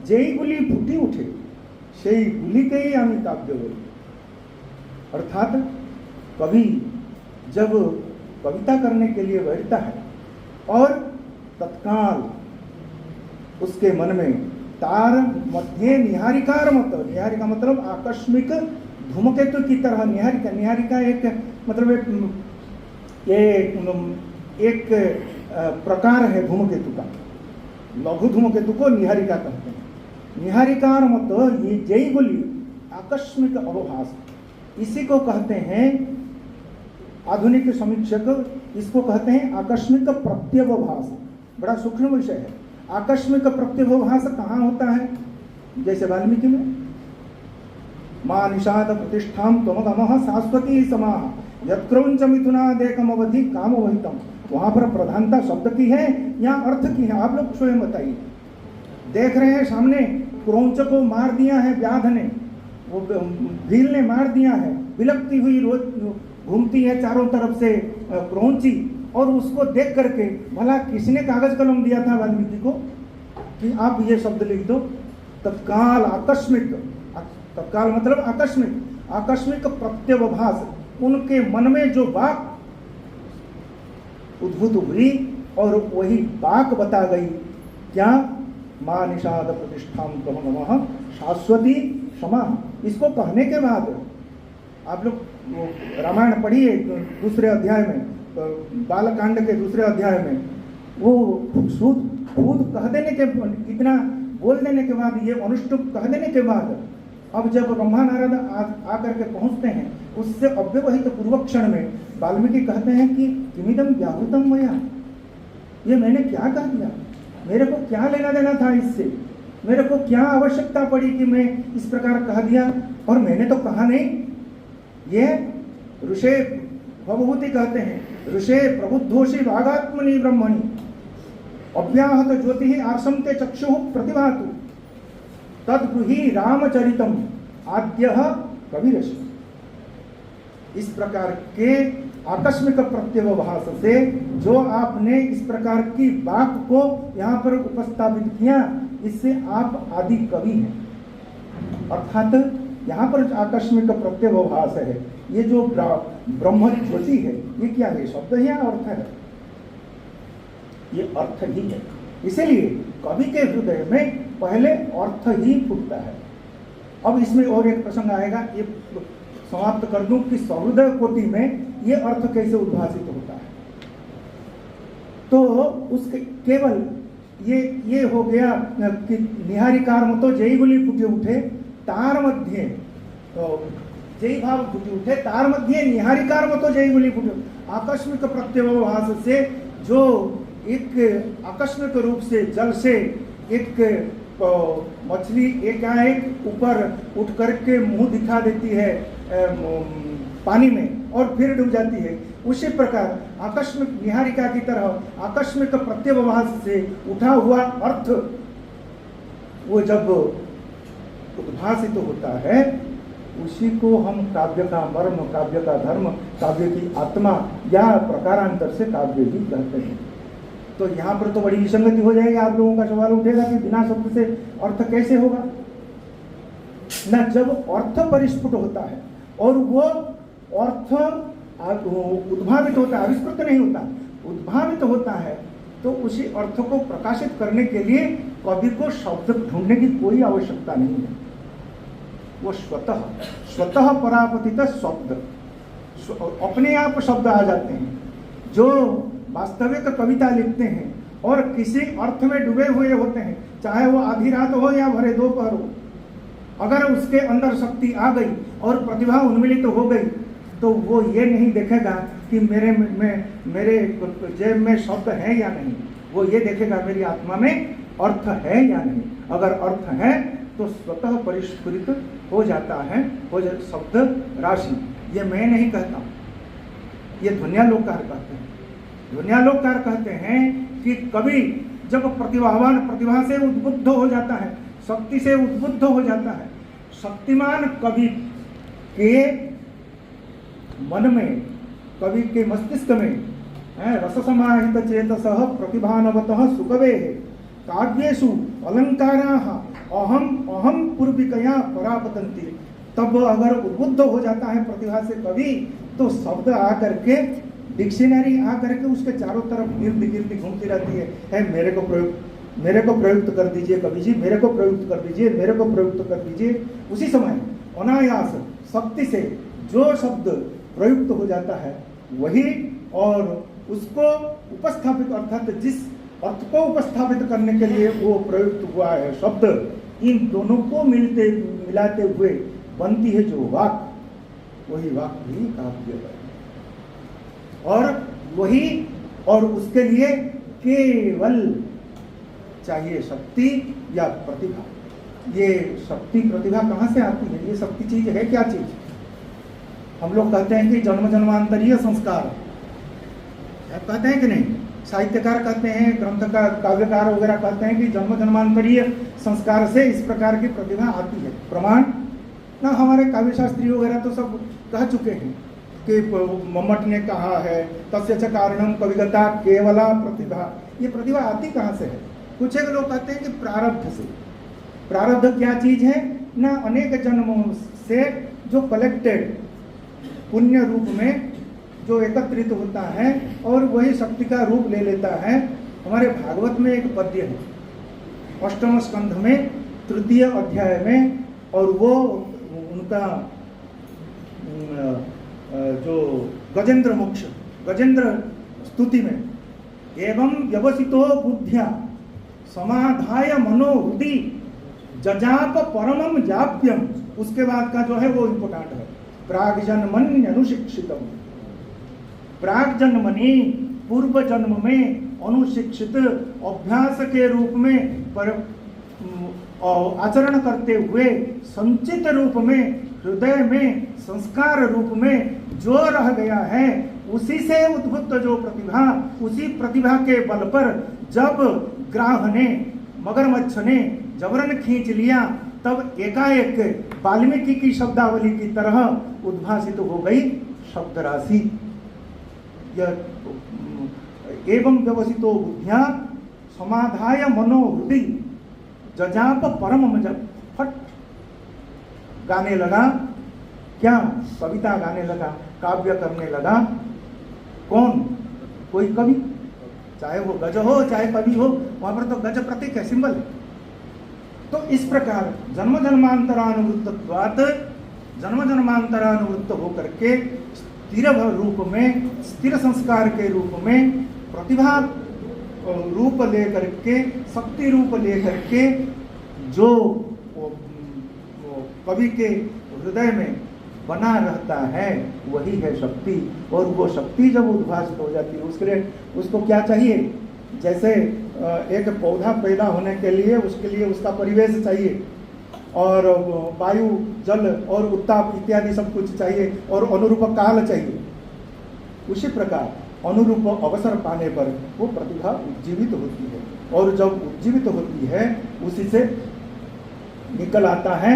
Speaker 3: जेई गुली फुटी उठे सेई गुलिकेई आमी काव्य बोली। अर्थात कवि जब कविता करने के लिए बैठता है और तत्काल उसके मन में तार मध्य निहारिकार मत, निहारिका मतलब आकस्मिक धूमकेतु की तरह, निहारिका एक मतलब एक प्रकार है धूमकेतु का, लघु धूमकेतु को निहारिका कहते हैं। निहारिकार मत ये जय गुली आकस्मिक अवभास, इसी को कहते हैं आधुनिक समीक्षक, इसको कहते हैं आकस्मिक प्रत्यवभास। बड़ा सूक्ष्म विषय है। आकस्मिक प्रत्यवभास कहाँ होता है? जैसे वाल्मीकि में मां निषाद प्रतिष्ठाम त्वमदमः शाश्वती समाह यत्क्रौंच मिथुनादेकम अवधि काम वहितम। वहां पर प्रधानता शब्द की है या अर्थ की है? आप लोग स्वयं बताइए। देख रहे हैं सामने क्रौंच को मार दिया है व्याध ने, वो भील ने मार दिया है, बिलकती हुई रोज घूमती है चारों तरफ से क्रौंची, और उसको देख करके भला किसने कागज कलम दिया था वाल्मीकि को कि आप ये शब्द लिख दो? तत्काल आकस्मिक, तत्काल मतलब आकस्मिक प्रत्यवभास, उनके मन में जो बात उद्भूत हुई और वही बात बता गई। क्या? मां निषाद प्रतिष्ठाम त्वमदमः शाश्वती क्षमा। इसको कहने के बाद आप लोग रामायण पढ़िए दूसरे अध्याय में, बालकांड के दूसरे अध्याय में, वो खुद कह देने के, इतना बोल देने के बाद, ये अनुष्टुप कह देने के बाद, अब जब ब्रह्मा नारद आकर के पहुंचते हैं, उससे अव्यवहित पूर्व क्षण में वाल्मीकि कहते हैं कि किमिदम व्याहृतम मया, ये मैंने क्या कह दिया, मेरे को क्या लेना देना था इससे, मेरे को क्या आवश्यकता पड़ी कि मैं इस प्रकार कह दिया, और मैंने तो कहा नहीं। ये ऋषे भवभूति कहते हैं, ऋषे प्रबुद्धोषि भागात्मनि ब्रह्मणि अव्याहत ज्योति आर्समते चक्षु प्रतिभातु तद्ब्रूहि रामचरितम आद्यः कविरस। इस प्रकार के आकस्मिक प्रत्यवभास से जो आपने इस प्रकार की बात को यहाँ पर उपस्थापित किया, इससे आप आदि कवि हैं। अर्थात यहाँ पर आकस्मिक प्रत्यवभास है, ये जो ब्रह्म ज्योति है, ये क्या है? शब्द है या अर्थ है? ये अर्थ ही है। इसीलिए कवि के हृदय में पहले अर्थ ही फूटता है। अब इसमें और एक प्रसंग आएगा, ये समाप्त कर दूं कि सहृदय कोटि में ये अर्थ कैसे उद्भासित होता है। तो उसके केवल ये हो गया कि निहारिकार मतो जय गुली फूटे उठे तार मध्य, जय भाव फूटे उठे तार मध्य निहारिकार मतो जय गुली फूटे। आकस्मिक प्रत्यवभास से जो एक आकस्मिक रूप से जल से एक मछली एकाएक ऊपर उठ करके मुंह दिखा देती है पानी में और फिर डूब जाती है, उसी प्रकार आकस्मिक निहारिका की तरह आकस्मिक प्रत्यवभास से उठा हुआ अर्थ वो जब उद्भासित होता है, उसी को हम काव्य का मर्म, काव्य का धर्म, काव्य की आत्मा या प्रकारांतर से काव्य भी कहते हैं। तो यहाँ पर तो बड़ी विसंगति हो जाएगी। आप लोगों का सवाल उठेगा कि बिना शब्द से अर्थ कैसे होगा? ना, जब अर्थ परिस्फुट होता है और वो अर्थ उद्भावित होता है, आविष्कृत नहीं होता, उद्भावित होता है, तो उसी अर्थ को प्रकाशित करने के लिए कवि को शब्द ढूंढने की कोई आवश्यकता नहीं है। वो स्वतः परापतित शब्द, अपने आप शब्द आ जाते हैं। जो वास्तविक कविता लिखते हैं और किसी अर्थ में डूबे हुए होते हैं, चाहे वो आधी रात हो या भरे दोपहर हो, अगर उसके अंदर शक्ति आ गई और प्रतिभा उन्मिलित तो हो गई, तो वो ये नहीं देखेगा कि मेरे जेब में शब्द है या नहीं, वो ये देखेगा मेरी आत्मा में अर्थ है या नहीं। अगर अर्थ है तो स्वतः परिष्कृत हो जाता है, शब्द राशि। ये मैं नहीं कहता, ये ध्वन्यालोककार कहते हैं। ध्वन्यालोककार कहते हैं कि कवि जब प्रतिभावान प्रतिभा से उद्बुद्ध हो जाता है, शक्ति से उद्बुद्ध हो जाता है, शक्तिमान कवि के मन में, कवि के मस्तिष्क में रस समाहित चेतसः प्रतिभानवतः सुकवे काव्येषु अलंकाराः अहम अहम पूर्विकया परापतन्ति। तब अगर उद्बुद्ध हो जाता है प्रतिभा से कवि, तो शब्द आकर के, डिक्शनरी आकर के उसके चारों तरफ गिरती घूमती रहती है मेरे को प्रयुक्त कर दीजिए कवि जी, मेरे को प्रयुक्त कर दीजिए, मेरे को प्रयुक्त कर दीजिए। उसी समय अनायास शक्ति से जो शब्द प्रयुक्त हो जाता है वही, और उसको उपस्थापित, अर्थात जिस अर्थ को उपस्थापित करने के लिए वो प्रयुक्त हुआ है शब्द, इन दोनों को मिलाते हुए बनती है जो वाक्य, वही वाक्य ही काव्य है। और वही, और उसके लिए केवल चाहिए शक्ति या प्रतिभा। ये शक्ति प्रतिभा कहाँ से आती है? ये शक्ति चीज है क्या चीज? हम लोग कहते हैं कि जन्म जन्मांतरीय संस्कार, कहते हैं कि नहीं? साहित्यकार कहते हैं, ग्रंथकार, काव्यकार वगैरह कहते हैं कि जन्म जन्मांतरीय संस्कार से इस प्रकार की प्रतिभा आती है। प्रमाण ना हमारे काव्य शास्त्री वगैरह तो सब कह चुके हैं कि मम्मट ने कहा है तस्य च कारणम कविगता केवला प्रतिभा। ये प्रतिभा आती कहाँ से है? कुछ एक लोग कहते हैं कि प्रारब्ध से। प्रारब्ध क्या चीज है ना? अनेक जन्मों से जो कलेक्टेड पुण्य रूप में जो एकत्रित होता है और वही शक्ति का रूप ले लेता है। हमारे भागवत में एक पद्य है, अष्टम स्कंध में 3 अध्याय में, और वो उनका जो गजेंद्र मोक्ष, गजेंद्र स्तुति में, एवं व्यवसितो बुद्ध्या समाधाय मनोहृदि जजाप परमम जाप्यम, उसके बाद का जो है वो इम्पोर्टेंट है। प्राग जन्मन अनुशिक्षितम, प्राग जन्मनि, पूर्व जन्म में अनुशिक्षित अभ्यास के रूप में पर आचरण करते हुए संचित रूप में हृदय में संस्कार रूप में जो रह गया है, उसी से उद्भुत जो प्रतिभा, उसी प्रतिभा के बल पर जब ग्राह ने, मगरमच्छ ने जबरन खींच लिया, तब एकाएक वाल्मीकि की शब्दावली की तरह उद्भासित हो गई शब्द राशि। एवं व्यवसितो बुद्ध्या समाधाय मनोहृदि जजाप परम, जब फट गाने लगा, क्या कविता गाने लगा, काव्य करने लगा। कौन? कोई कवि, चाहे वो गज हो चाहे कवि हो, वहां पर तो गज प्रतीक है, सिंबल है। तो इस प्रकार जन्म जन्मांतरानुवृत्तत्वात्, जन्म जन्मांतरानुवृत्त होकर के स्थिर रूप में, स्थिर संस्कार के रूप में, प्रतिभा रूप लेकर के, शक्ति रूप लेकर के जो कवि के हृदय में बना रहता है, वही है शक्ति। और वो शक्ति जब उद्भासित हो जाती है, उसके लिए उसको क्या चाहिए? जैसे एक पौधा पैदा होने के लिए उसके लिए उसका परिवेश चाहिए, और वायु, जल और उत्ताप इत्यादि सब कुछ चाहिए, और अनुरूप काल चाहिए। उसी प्रकार अनुरूप अवसर पाने पर वो प्रतिभा उज्जीवित होती है, और जब उज्जीवित होती है उसी से निकल आता है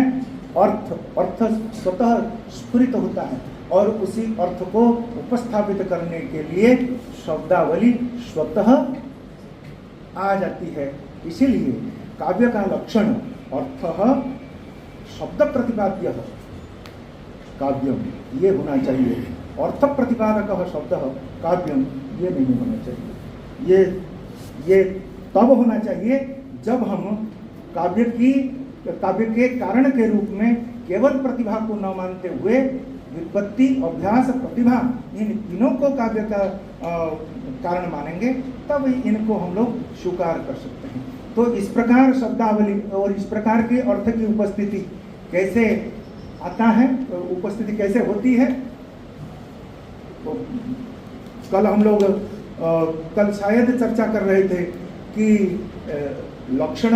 Speaker 3: अर्थ। अर्थ स्वतः स्फुरित होता है, और उसी अर्थ को उपस्थापित करने के लिए शब्दावली स्वतः आ जाती है। इसीलिए काव्य का लक्षण अर्थ शब्द प्रतिपाद्य काव्यम, ये होना चाहिए। अर्थ प्रतिपादक शब्द काव्यम, ये नहीं होना चाहिए। ये तब होना चाहिए जब हम काव्य के कारण के रूप में केवल प्रतिभा को न मानते हुए व्युत्पत्ति, अभ्यास, प्रतिभा, इन तीनों को काव्य का कारण मानेंगे, तब इनको हम लोग स्वीकार कर सकते हैं। तो इस प्रकार शब्दावली और इस प्रकार के अर्थ की उपस्थिति कैसे आता है, उपस्थिति कैसे होती है। तो कल हम लोग कल शायद चर्चा कर रहे थे कि लक्ष्य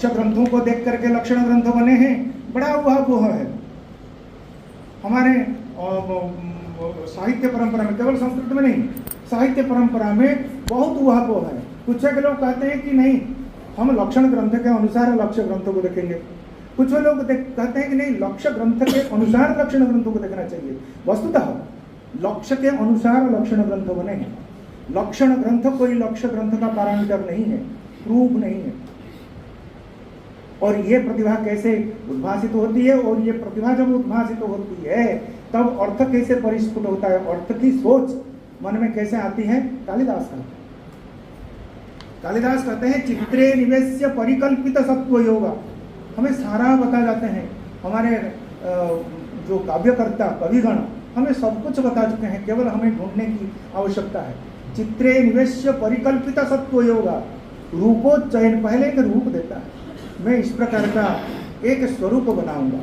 Speaker 3: ग्रंथों को देख करके लक्षण ग्रंथ बने हैं, बड़ा उहापोह है हमारे साहित्य परंपरा में, केवल संस्कृत में नहीं, साहित्य परंपरा में बहुत उहापोह है। कुछ एक लोग कहते हैं कि नहीं, हम लक्षण ग्रंथ के अनुसार लक्ष्य ग्रंथों को देखेंगे। कुछ लोग कहते हैं कि नहीं, लक्ष्य ग्रंथ के अनुसार लक्षण ग्रंथों को देखना चाहिए। वस्तुतः लक्ष्य के अनुसार लक्षण ग्रंथ बने हैं। लक्षण ग्रंथ कोई लक्ष्य ग्रंथ का पैरामीटर नहीं है, प्रूफ नहीं है। और ये प्रतिभा कैसे उद्भासित होती है, और ये प्रतिभा जब उद्भासित होती है तब अर्थ कैसे परिस्फुट होता है, अर्थ की सोच मन में कैसे आती है। कालिदास कहते हैं चित्रे निवेश्य परिकल्पित सत्व योगा। हमें सारा बता जाते हैं, हमारे जो काव्यकर्ता कविगण हमें सब कुछ बता चुके हैं, केवल हमें ढूंढने की आवश्यकता है। चित्रे निवेश्य परिकल्पित सत्व योगा, रूपोच्चयन, पहले एक रूप देता है, मैं इस प्रकार का एक स्वरूप बनाऊंगा।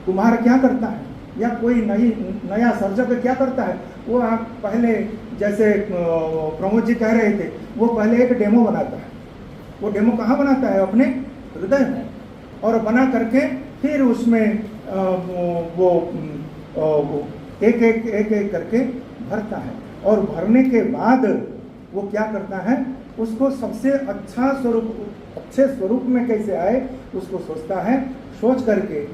Speaker 3: कुम्हार क्या करता है या कोई नया सर्जक क्या करता है, वो आप पहले जैसे प्रमोद जी कह रहे थे, वो पहले एक डेमो बनाता है। वो डेमो कहाँ बनाता है? अपने हृदय में, और बना करके फिर उसमें वो एक एक करके भरता है, और भरने के बाद वो क्या करता है, उसको सबसे अच्छा स्वरूप, अच्छे स्वरूप में कैसे आए उसको सोचता है। सोच करके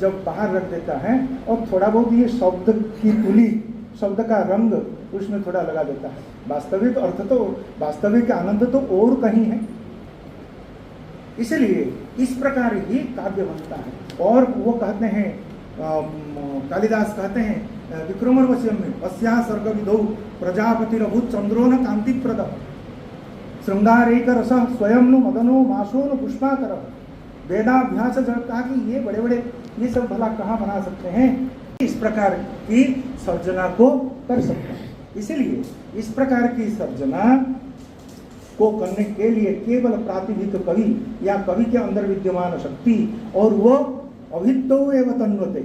Speaker 3: जब बाहर रख देता है, और थोड़ा बहुत ये शब्द की तुली, शब्द का रंग उसमें थोड़ा लगा देता है। वास्तविक अर्थ तो, वास्तविक आनंद तो और कहीं है। इसलिए इस प्रकार ही काव्य बनता है। और वो कहते हैं, कालिदास कहते हैं विक्रमोर्वशीयम में, अस्या सर्ग विधौ प्रजापतिरभूत चंद्रो न कांति प्रद श्रृंगारेक रस स्वयं नु मदनो मासो न पुष्पाकर। वेदाभ्यास जब कहा कि ये बड़े बड़े ये सब भला कहाँ बना सकते हैं, इस प्रकार की सर्जना को कर सकते हैं। इसलिए इस प्रकार की सर्जना को करने के लिए केवल प्रातिभिक कवि या कवि के अंदर विद्यमान शक्ति, और वो अभित्तो एव तन्वते,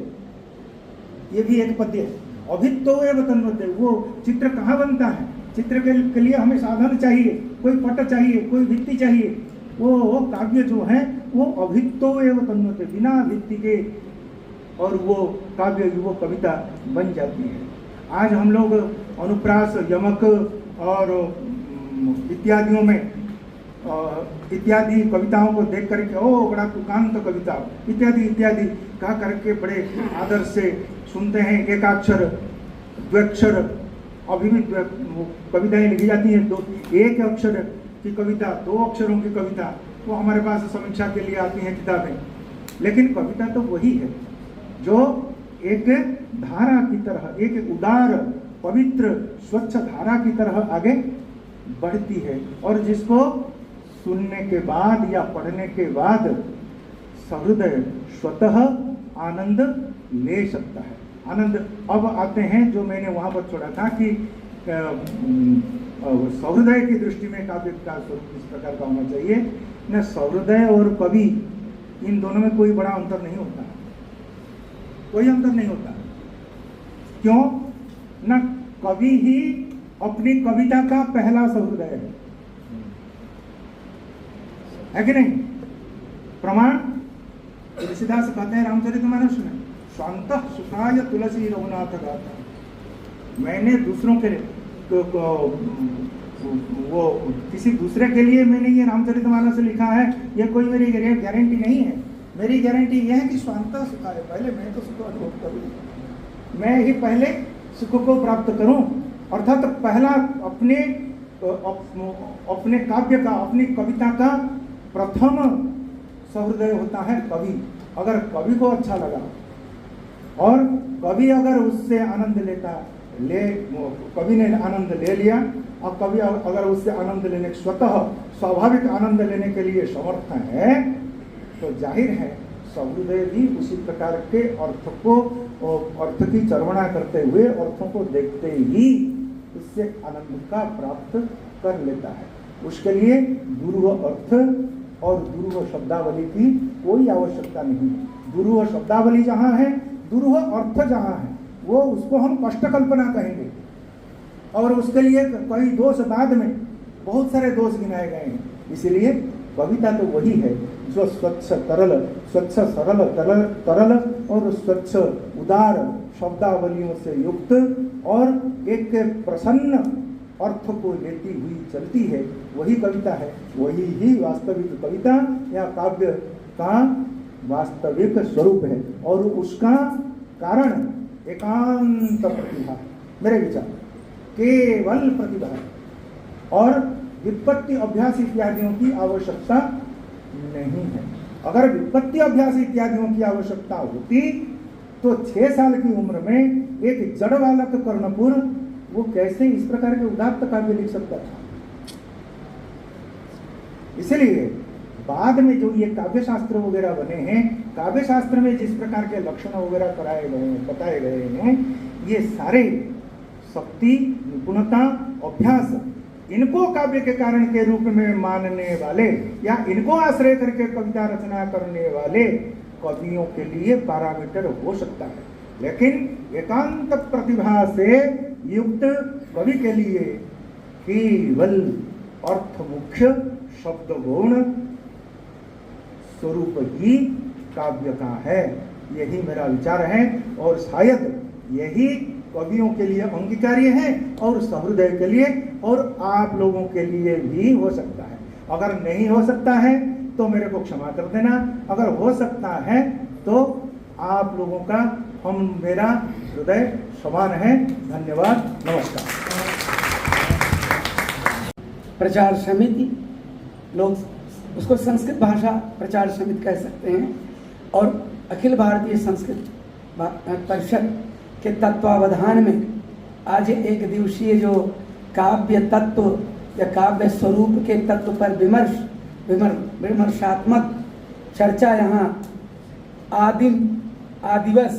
Speaker 3: ये भी एक पद्य है, अभित्तो एव तन्वते। वो चित्र कहाँ बनता है? चित्र के लिए हमें साधन चाहिए, कोई पट चाहिए, कोई भित्ति चाहिए। वो काव्य जो है वो अभित्तो एव तन्वते, बिना भित्ति के, और वो काव्य, वो कविता बन जाती है। आज हम लोग अनुप्रास, यमक और इत्यादियों में इत्यादि कविताओं को देख करके ओ बड़ा तुकांत कविता इत्यादि इत्यादि कहा करके बड़े आदर से सुनते हैं। एकाक्षर, द्व्यक्षर, अभी भी कविताएं लिखी जाती हैं, एक अक्षर की कविता, 2 अक्षरों की कविता, वो हमारे पास समीक्षा के लिए आती हैं किताबें। लेकिन कविता तो वही है जो एक धारा की तरह, एक उदार पवित्र स्वच्छ धारा की तरह आगे बढ़ती है, और जिसको सुनने के बाद या पढ़ने के बाद सहृदय स्वतः आनंद ले सकता है। आनंद अब आते हैं जो मैंने वहाँ पर छोड़ा था कि सहृदय की दृष्टि में काव्य का स्वरूप इस प्रकार का होना चाहिए। न सहृदय और कवि, इन दोनों में कोई बड़ा अंतर नहीं होता, कोई अंतर नहीं होता। क्यों? न कवि ही अपनी कविता का पहला सहृदय है कि नहीं? प्रमाण तुलसीदास कहते हैं रामचरितमानस में, स्वांत सुखाय तुलसी रघुनाथ गाता। मैंने दूसरों के वो किसी दूसरे के लिए मैंने ये रामचरितमानस लिखा है, ये कोई मेरी गारंटी नहीं है। मेरी गारंटी यह है कि स्वांत सुखाय, पहले मैं तो सुख अनुभव करूँ, मैं ही पहले सुख को प्राप्त करूं। अर्थात तो पहला अपने काव्य का, अपनी कविता का प्रथम सहृदय होता है कवि। अगर कवि को अच्छा लगा और कवि अगर उससे आनंद कवि ने आनंद ले लिया, और कवि अगर उससे आनंद लेने, स्वतः स्वाभाविक आनंद लेने के लिए समर्थ है, तो जाहिर है सहृदय भी उसी प्रकार के अर्थ को, अर्थ की चर्वणा करते हुए, अर्थों को देखते ही उससे आनंद का प्राप्त कर लेता है। उसके लिए दुर्व अर्थ और दुरूह शब्दावली की कोई आवश्यकता नहीं। दुरूह शब्दावली जहाँ है, दुरूह अर्थ जहाँ है, वो उसको हम कष्ट कल्पना कहेंगे, और उसके लिए कई दोष बाद में बहुत सारे दोष गिनाए गए हैं। इसलिए कविता तो वही है जो स्वच्छ सरल तरल और स्वच्छ उदार शब्दावलियों से युक्त और एक प्रसन्न अर्थ को लेती हुई चलती है, वही कविता है। वही ही वास्तविक कविता या काव्य का वास्तविक स्वरूप है, और उसका कारण एकांत प्रतिभा, मेरे विचार केवल प्रतिभा है, और विपत्ति अभ्यास इत्यादियों की आवश्यकता नहीं है। अगर विपत्ति अभ्यास इत्यादियों की आवश्यकता होती तो 6 साल की उम्र में एक जड़ बालक कर्णपुर वो कैसे इस प्रकार के उदात्त काव्य लिख सकता था। इसलिए बाद में जो ये काव्य शास्त्र वगैरह बने हैं, काव्य शास्त्र में जिस प्रकार के लक्षण वगैरह कराए गए हैं, बताए गए हैं, ये सारे शक्ति, निपुणता, अभ्यास, इनको काव्य के कारण के रूप में मानने वाले या इनको आश्रय करके कविता रचना करने वाले कवियों के लिए पैरामीटर हो सकता है, लेकिन एकांत प्रतिभा से युक्त कवि के लिए केवल अर्थमुख्य शब्द गौण स्वरूप ही काव्य का है। यही मेरा विचार है, और शायद यही कवियों के लिए अंगीकार्य है और सहृदय के लिए और आप लोगों के लिए भी हो सकता है। अगर नहीं हो सकता है तो मेरे को क्षमा कर देना, अगर हो सकता है तो आप लोगों का मेरा हृदय समान है। धन्यवाद, नमस्कार।
Speaker 4: प्रचार समिति, लोग उसको संस्कृत भाषा प्रचार समिति कह सकते हैं, और अखिल भारतीय संस्कृत परिषद के तत्वावधान में आज एक दिवसीय जो काव्य तत्व या काव्य स्वरूप के तत्व पर विमर्शात्मक चर्चा यहाँ आदिवस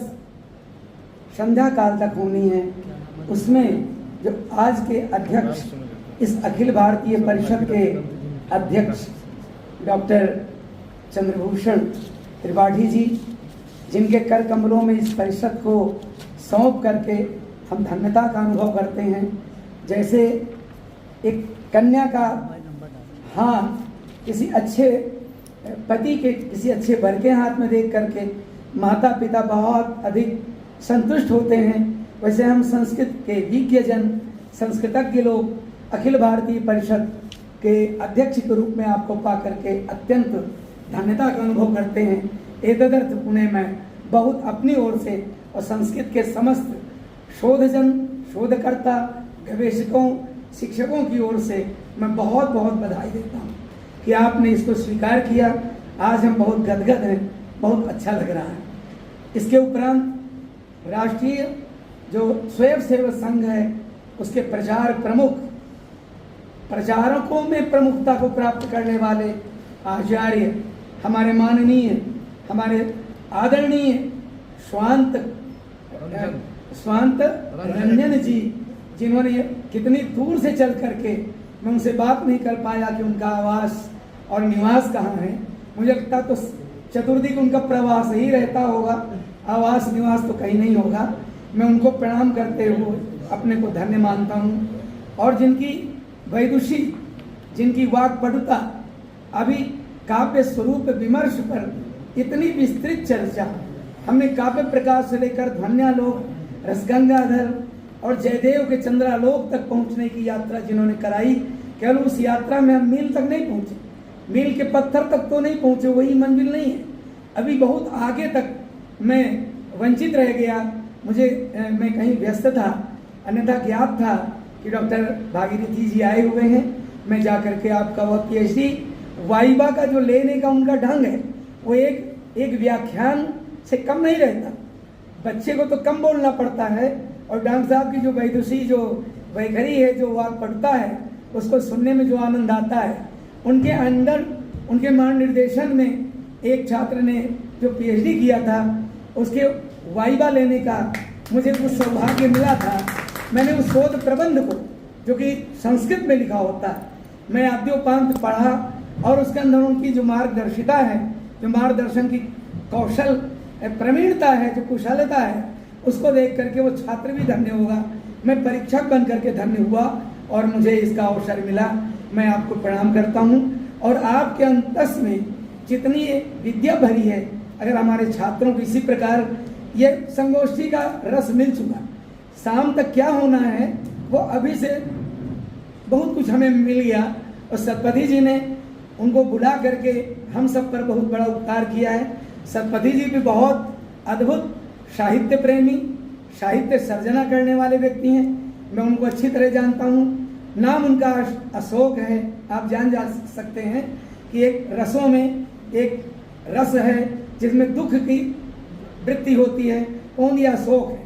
Speaker 4: संध्या काल तक होनी है, उसमें जो आज के अध्यक्ष, इस अखिल भारतीय परिषद के अध्यक्ष डॉक्टर चंद्रभूषण त्रिपाठी जी, जिनके कर कमलों में इस परिषद को सौंप करके हम धन्यता का अनुभव करते हैं। जैसे एक कन्या का हाथ किसी अच्छे पति के, किसी अच्छे वर के हाथ में देख करके माता पिता बहुत अधिक संतुष्ट होते हैं, वैसे हम संस्कृत के विज्ञजन, संस्कृतज्ञ लोग अखिल भारतीय परिषद के अध्यक्ष के रूप में आपको पा करके अत्यंत धन्यता का अनुभव करते हैं। एतदर्थ पुणे में बहुत अपनी ओर से और संस्कृत के समस्त शोधजन, शोधकर्ता, गवेषकों, शिक्षकों की ओर से मैं बहुत बहुत बधाई देता हूँ कि आपने इसको स्वीकार किया। आज हम बहुत गदगद हैं, बहुत अच्छा लग रहा है। इसके उपरांत राष्ट्रीय जो स्वयंसेवक संघ है उसके प्रचार प्रमुख, प्रचारकों में प्रमुखता को प्राप्त करने वाले आचार्य हमारे माननीय, हमारे आदरणीय स्वांत रंजन जी, जिन्होंने कितनी दूर से चल करके, मैं उनसे बात नहीं कर पाया कि उनका आवास और निवास कहाँ है। मुझे लगता तो चतुर्थी को उनका प्रवास ही रहता होगा, आवास निवास तो कहीं नहीं होगा। मैं उनको प्रणाम करते हुए अपने को धन्य मानता हूँ। और जिनकी वैदुषी, जिनकी वाक्पटुता, अभी काव्य स्वरूप विमर्श पर इतनी विस्तृत चर्चा हमने काव्य प्रकाश से लेकर ध्वन्यालोक, रसगंगाधर और जयदेव के चंद्रालोक तक पहुंचने की यात्रा जिन्होंने कराई, केवल उस यात्रा में हम मील तक नहीं पहुंचे, मील के पत्थर तक तो नहीं पहुंचे, वही मंजिल नहीं है। अभी बहुत आगे तक मैं वंचित रह गया। मैं कहीं व्यस्त था, अन्यथा ज्ञात था कि डॉक्टर भागीरथी जी आए हुए हैं। मैं जाकर के आपका वह पीएचडी वाइवा का जो लेने का उनका ढंग है वो एक व्याख्यान से कम नहीं रहता। बच्चे को तो कम बोलना पड़ता है, और डॉक्टर साहब की जो वैदुषी, जो वैखरी है, जो वाक पढ़ता है, उसको सुनने में जो आनंद आता है, उनके अंदर, उनके मान निर्देशन में एक छात्र ने जो पीएचडी किया था, उसके वाइवा लेने का मुझे कुछ सौभाग्य मिला था। मैंने उस शोध प्रबंध को, जो कि संस्कृत में लिखा होता है, मैं आद्योपांत पढ़ा और उसके अंदर उनकी जो मार्गदर्शिता है, जो मार्गदर्शन की कौशल प्रवीणता है, जो कुशलता है, उसको देख करके वो छात्र भी धन्य होगा। मैं परीक्षक बन करके धन्य हुआ और मुझे इसका अवसर मिला। मैं आपको प्रणाम करता हूँ। और आपके अंतस में जितनी विद्या भरी है, अगर हमारे छात्रों को इसी प्रकार ये संगोष्ठी का रस मिल चुका, शाम तक क्या होना है वो अभी से बहुत कुछ हमें मिल गया। और सतपति जी ने उनको बुला करके हम सब पर बहुत बड़ा उपकार किया है। सतपति जी भी बहुत अद्भुत साहित्य प्रेमी, साहित्य सर्जना करने वाले व्यक्ति हैं। मैं उनको अच्छी तरह जानता हूँ। नाम उनका अशोक है। आप जान सकते हैं कि एक रसों में एक रस है जिसमें दुख की वृत्ति होती है, कौन या शोक है।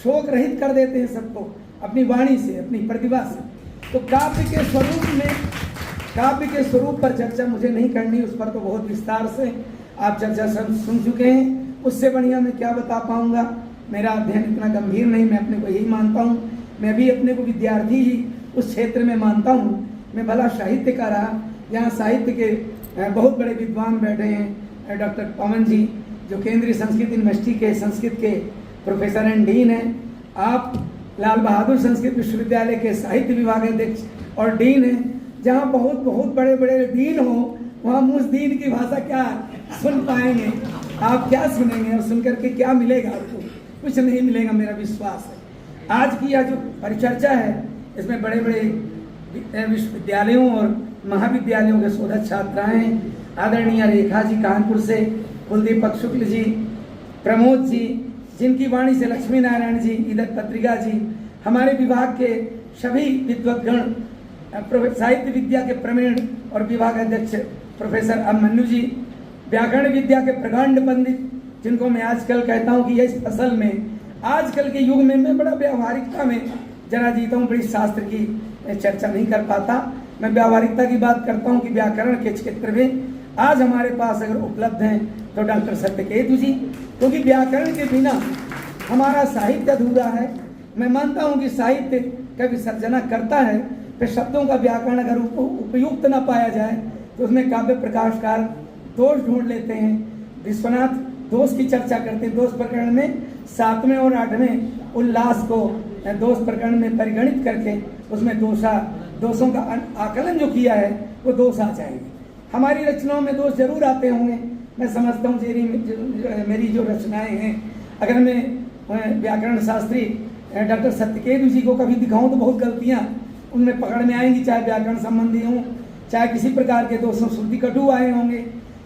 Speaker 4: शोक रहित कर देते हैं सबको अपनी वाणी से, अपनी प्रतिभा से। तो काव्य के स्वरूप में, काव्य के स्वरूप पर चर्चा मुझे नहीं करनी, उस पर तो बहुत विस्तार से आप चर्चा सुन चुके हैं। उससे बढ़िया मैं क्या बता पाऊंगा। मेरा अध्ययन इतना गंभीर नहीं, मैं अपने को यही मानता हूँ। मैं भी अपने को विद्यार्थी ही उस क्षेत्र में मानता हूँ। मैं भला साहित्य का रहा, यहाँ साहित्य के बहुत बड़े विद्वान बैठे हैं। डॉक्टर पवन जी जो केंद्रीय संस्कृत यूनिवर्सिटी के संस्कृत के प्रोफेसर एंड डीन हैं। आप लाल बहादुर संस्कृत विश्वविद्यालय के साहित्य विभाग अध्यक्ष और डीन हैं। जहाँ बहुत बहुत बड़े बड़े डीन हो, वहाँ मुझ दीन की भाषा क्या सुन पाएंगे आप? क्या सुनेंगे? और सुन करके क्या मिलेगा आपको? कुछ नहीं मिलेगा, मेरा विश्वास है। आज की यह जो परिचर्चा है, इसमें बड़े बड़े विश्वविद्यालयों और महाविद्यालयों के शोधक छात्राएं हैं। आदरणीय रेखा जी कानपुर से, कुलदीपक शुक्ल जी, प्रमोद जी, जिनकी वाणी से लक्ष्मी नारायण जी, इधर पत्रिका जी, हमारे विभाग के सभी विद्वद्गण, साहित्य विद्या के प्रवीण और विभाग अध्यक्ष प्रोफेसर अभिमन्यु जी, व्याकरण विद्या के प्रकांड पंडित, जिनको मैं आजकल कहता हूँ कि इस फसल में, आजकल के युग में मैं बड़ा व्यावहारिकता में जरा जीता हूँ, बड़ी शास्त्र की चर्चा नहीं कर पाता। मैं व्यावहारिकता की बात करता हूँ कि व्याकरण के क्षेत्र में आज हमारे पास अगर उपलब्ध हैं तो डॉक्टर सत्यकेतु जी, क्योंकि व्याकरण के बिना हमारा साहित्य अधूरा है। मैं मानता हूँ कि साहित्य कभी सर्जना करता है तो शब्दों का व्याकरण अगर उपयुक्त न पाया जाए तो उसमें काव्य प्रकाशकार दोष ढूंढ लेते हैं। विश्वनाथ दोष की चर्चा करते हैं। दोष प्रकरण में 7वें और 8वें उल्लास को दोष प्रकरण में परिगणित करके उसमें दोषों का आकलन जो किया है वो दोष आ जाएंगे। हमारी रचनाओं में दोष जरूर आते होंगे। मैं समझता हूँ मेरी जो रचनाएं हैं, अगर मैं व्याकरण शास्त्री डॉक्टर सत्यकेतु जी को कभी दिखाऊं तो बहुत गलतियाँ उनमें पकड़ में आएंगी, चाहे व्याकरण संबंधी हों, चाहे किसी प्रकार के दोषों, श्रुति कटु आए होंगे,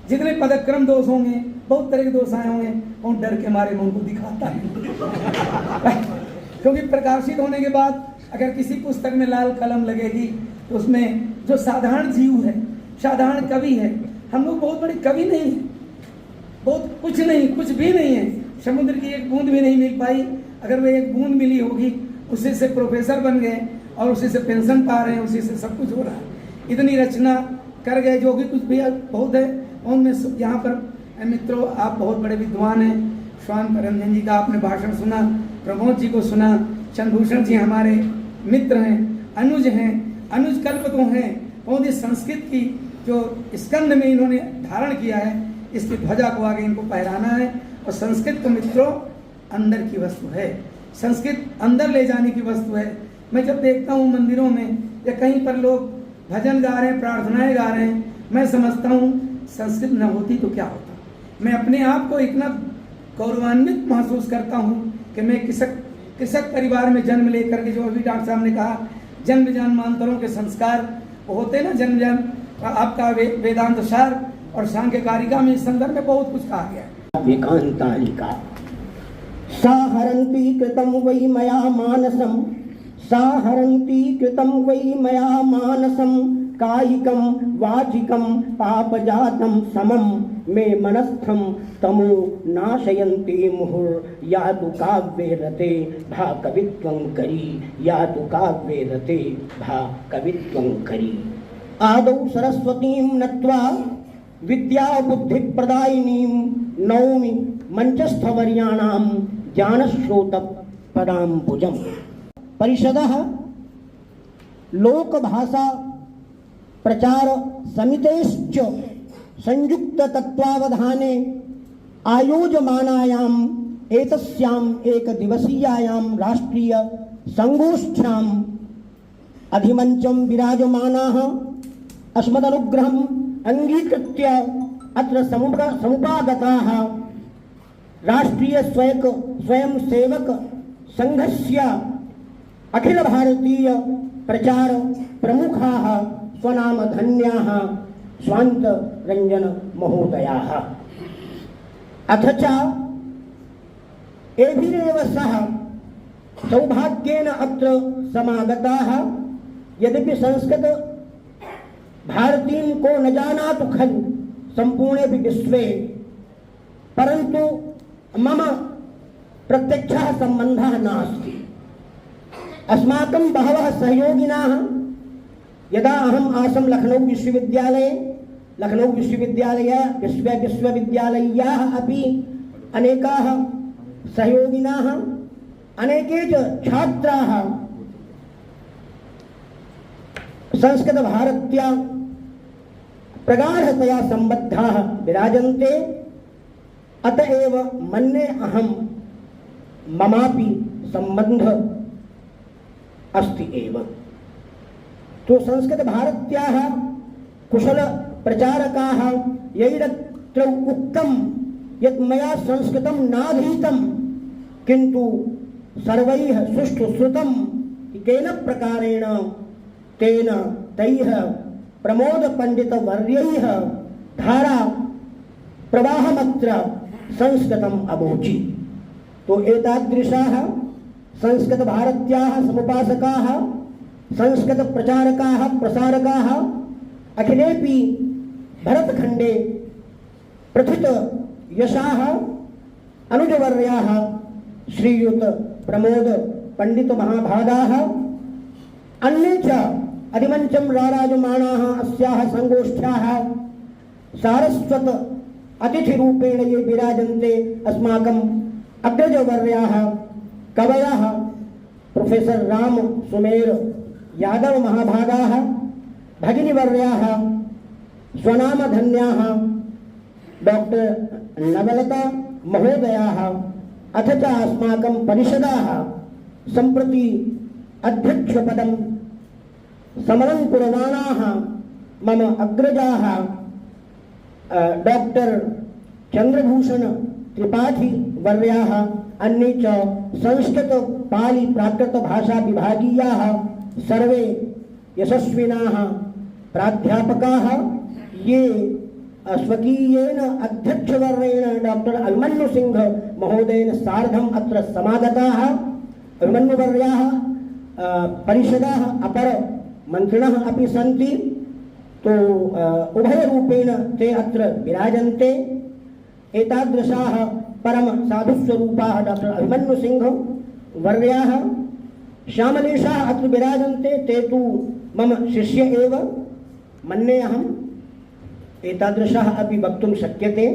Speaker 4: जितने पदक्रम दोष होंगे, बहुत तरह के दोष आए होंगे, और डर के मारे मैं उनको दिखाता है। क्योंकि प्रकाशित होने के बाद अगर किसी पुस्तक में लाल कलम लगेगी तो उसमें जो साधारण जीव है, साधारण कवि है, हम लोग बहुत बड़े कवि नहीं है, बहुत कुछ नहीं, कुछ भी नहीं है। समुद्र की एक बूंद भी नहीं मिल पाई। अगर वो एक बूंद मिली होगी, उसी से प्रोफेसर बन गए और उसी से पेंशन पा रहे हैं, उसी से सब कुछ हो रहा है। इतनी रचना कर गए जो भी कुछ भी बहुत है। उनमें यहाँ पर मित्रों आप बहुत बड़े विद्वान हैं। स्वामी रंजन जी का आपने भाषण सुना, प्रमोद जी को सुना, चंद्रभूषण जी हमारे मित्र हैं, अनुज हैं, अनुज कल्प तो हैं। बहुत ही संस्कृत की जो स्कंद में इन्होंने धारण किया है, इसकी ध्वजा को आगे इनको फहराना है। और संस्कृत तो मित्रों अंदर की वस्तु है, संस्कृत अंदर ले जाने की वस्तु है। मैं जब देखता हूँ मंदिरों में या कहीं पर लोग भजन गा रहे हैं, प्रार्थनाएं गा रहे हैं, मैं समझता हूँ संस्कृत न होती तो क्या होता। मैं अपने आप को इतना गौरवान्वित महसूस करता हूँ कि मैं कृषक परिवार में जन्म लेकर के, जो अभी डॉक्टर साहब ने कहा जन्म जन्मांतरों के संस्कार होते ना, जन्म जन्म आपका वेदांत सार और सांख्य कारिका में इस संदर्भ में बहुत कुछ कहा गया है।
Speaker 5: वेदांतालिका साहरन्ति कृतं वै मया मानसं, साहरन्ति कृतं वै मया मानसं, कायिकं वाचिकं पापजातं समं मे मनस्थं तमो नाशयन्ति मुहुर् यातु काव्ये रते भा कवित्वं करी, यातु काव्ये रते भा कवित्वं करी। आदौ सरस्वतीं नत्वा विद्या बुद्धि प्रदायिनीं नौमि मंचस्थवर्याणां ज्ञानस्रोत पदाम्बुजम्। परिषदः लोकभाषा प्रचार समितेश्च संयुक्त तत्वावधाने आयोजमानायाम् एतस्याम् एकदिवसीयायाम् राष्ट्रीय संगोष्ठ्याम् अधिमञ्चं विराजमानाः अस्मदनुग्रहम् अंगीकृत्य अत्र समुपागताः राष्ट्रीय स्वयंसेवक संघस्य अखिल भारतीय प्रचार प्रमुखाः स्वनाम धन्याः स्वान्त रंजन महोदयाः। अथ च एभिरेव सह सौभाग्येन अत्र समागताः यद्यपि संस्कृत भारतीं को न जानातु खलु संपूर्णे विश्वे, परन्तु मम प्रत्यक्षः सम्बन्धः नास्ति। अस्माकं बहवः सहयोगिनः यदा अहम् आसं लखनऊ विश्वविद्यालय्याः अपि अनेकाः सहयोगिनः अनेके च छात्राः संस्कृतभारत्या प्रगाढतया सम्बद्धाः विराजन्ते। अतएव मन्ये अहं ममापि सम्बन्ध अस्ति एव। तो संस्कृतभारत्याः कुशल प्रचारकाः यैरत्र उक्तं यत् मया संस्कृतं नाधीतं किन्तु सर्वैः सुष्ठु श्रुतं केन प्रकारेण तेन तैः प्रमोद पंडित वर्यैः धारा प्रवाहमत्र संस्कृतम् अबोचि। तो एतादृशाः संस्कृत भारत्याः समुपासकाः संस्कृत प्रचारकाः प्रसारकाः अखिलेपि भरतखण्डे प्रथित यशाः अनुजवर्याः श्रीयुत प्रमोद पंडित महाभागाः अन्ये च अधिमञ्चं राराजमाणाः अस्याः संगोष्ठ्याः सारस्वत अतिथिरूपेण ये विराजन्ते अस्माकम् अग्रजवर्याः कवयः प्रोफेसर राम सुमेर यादव महाभागाः भगिनीवर्याः स्वनाम धन्याः डॉक्टर नवलता महोदयाः अथ च अस्माकं परिषदाः सम्प्रति अध्यक्षपदं समरं कुर्वाणाः मम अग्रजाः डॉक्टर चंद्रभूषण त्रिपाठी वर्याः अन्ये च संस्कृत पाली प्राकृत भाषा विभागीयाः सर्वे यशस्विनाः प्राध्यापकाः ये स्वकीयेन अध्यक्षवर्येण डॉक्टर अभिमन्यु सिंह महोदयेन सार्धम् अत्र समागताः। अभिमन्युवर्याः परिषदाः अपर मंत्रिणः अपि सन्ति। तो उभयरूपेण ते अत्र विराजन्ते। एतादृशाः परम साधुस्वरूपाः डॉक्टर अभिमन्यु सिंह वर्याः श्यामलेशाः अत्र विराजन्ते। ते तु मम शिष्य एव मन्ये अहम्। एतादृशाः अपि वक्तुं शक्यते।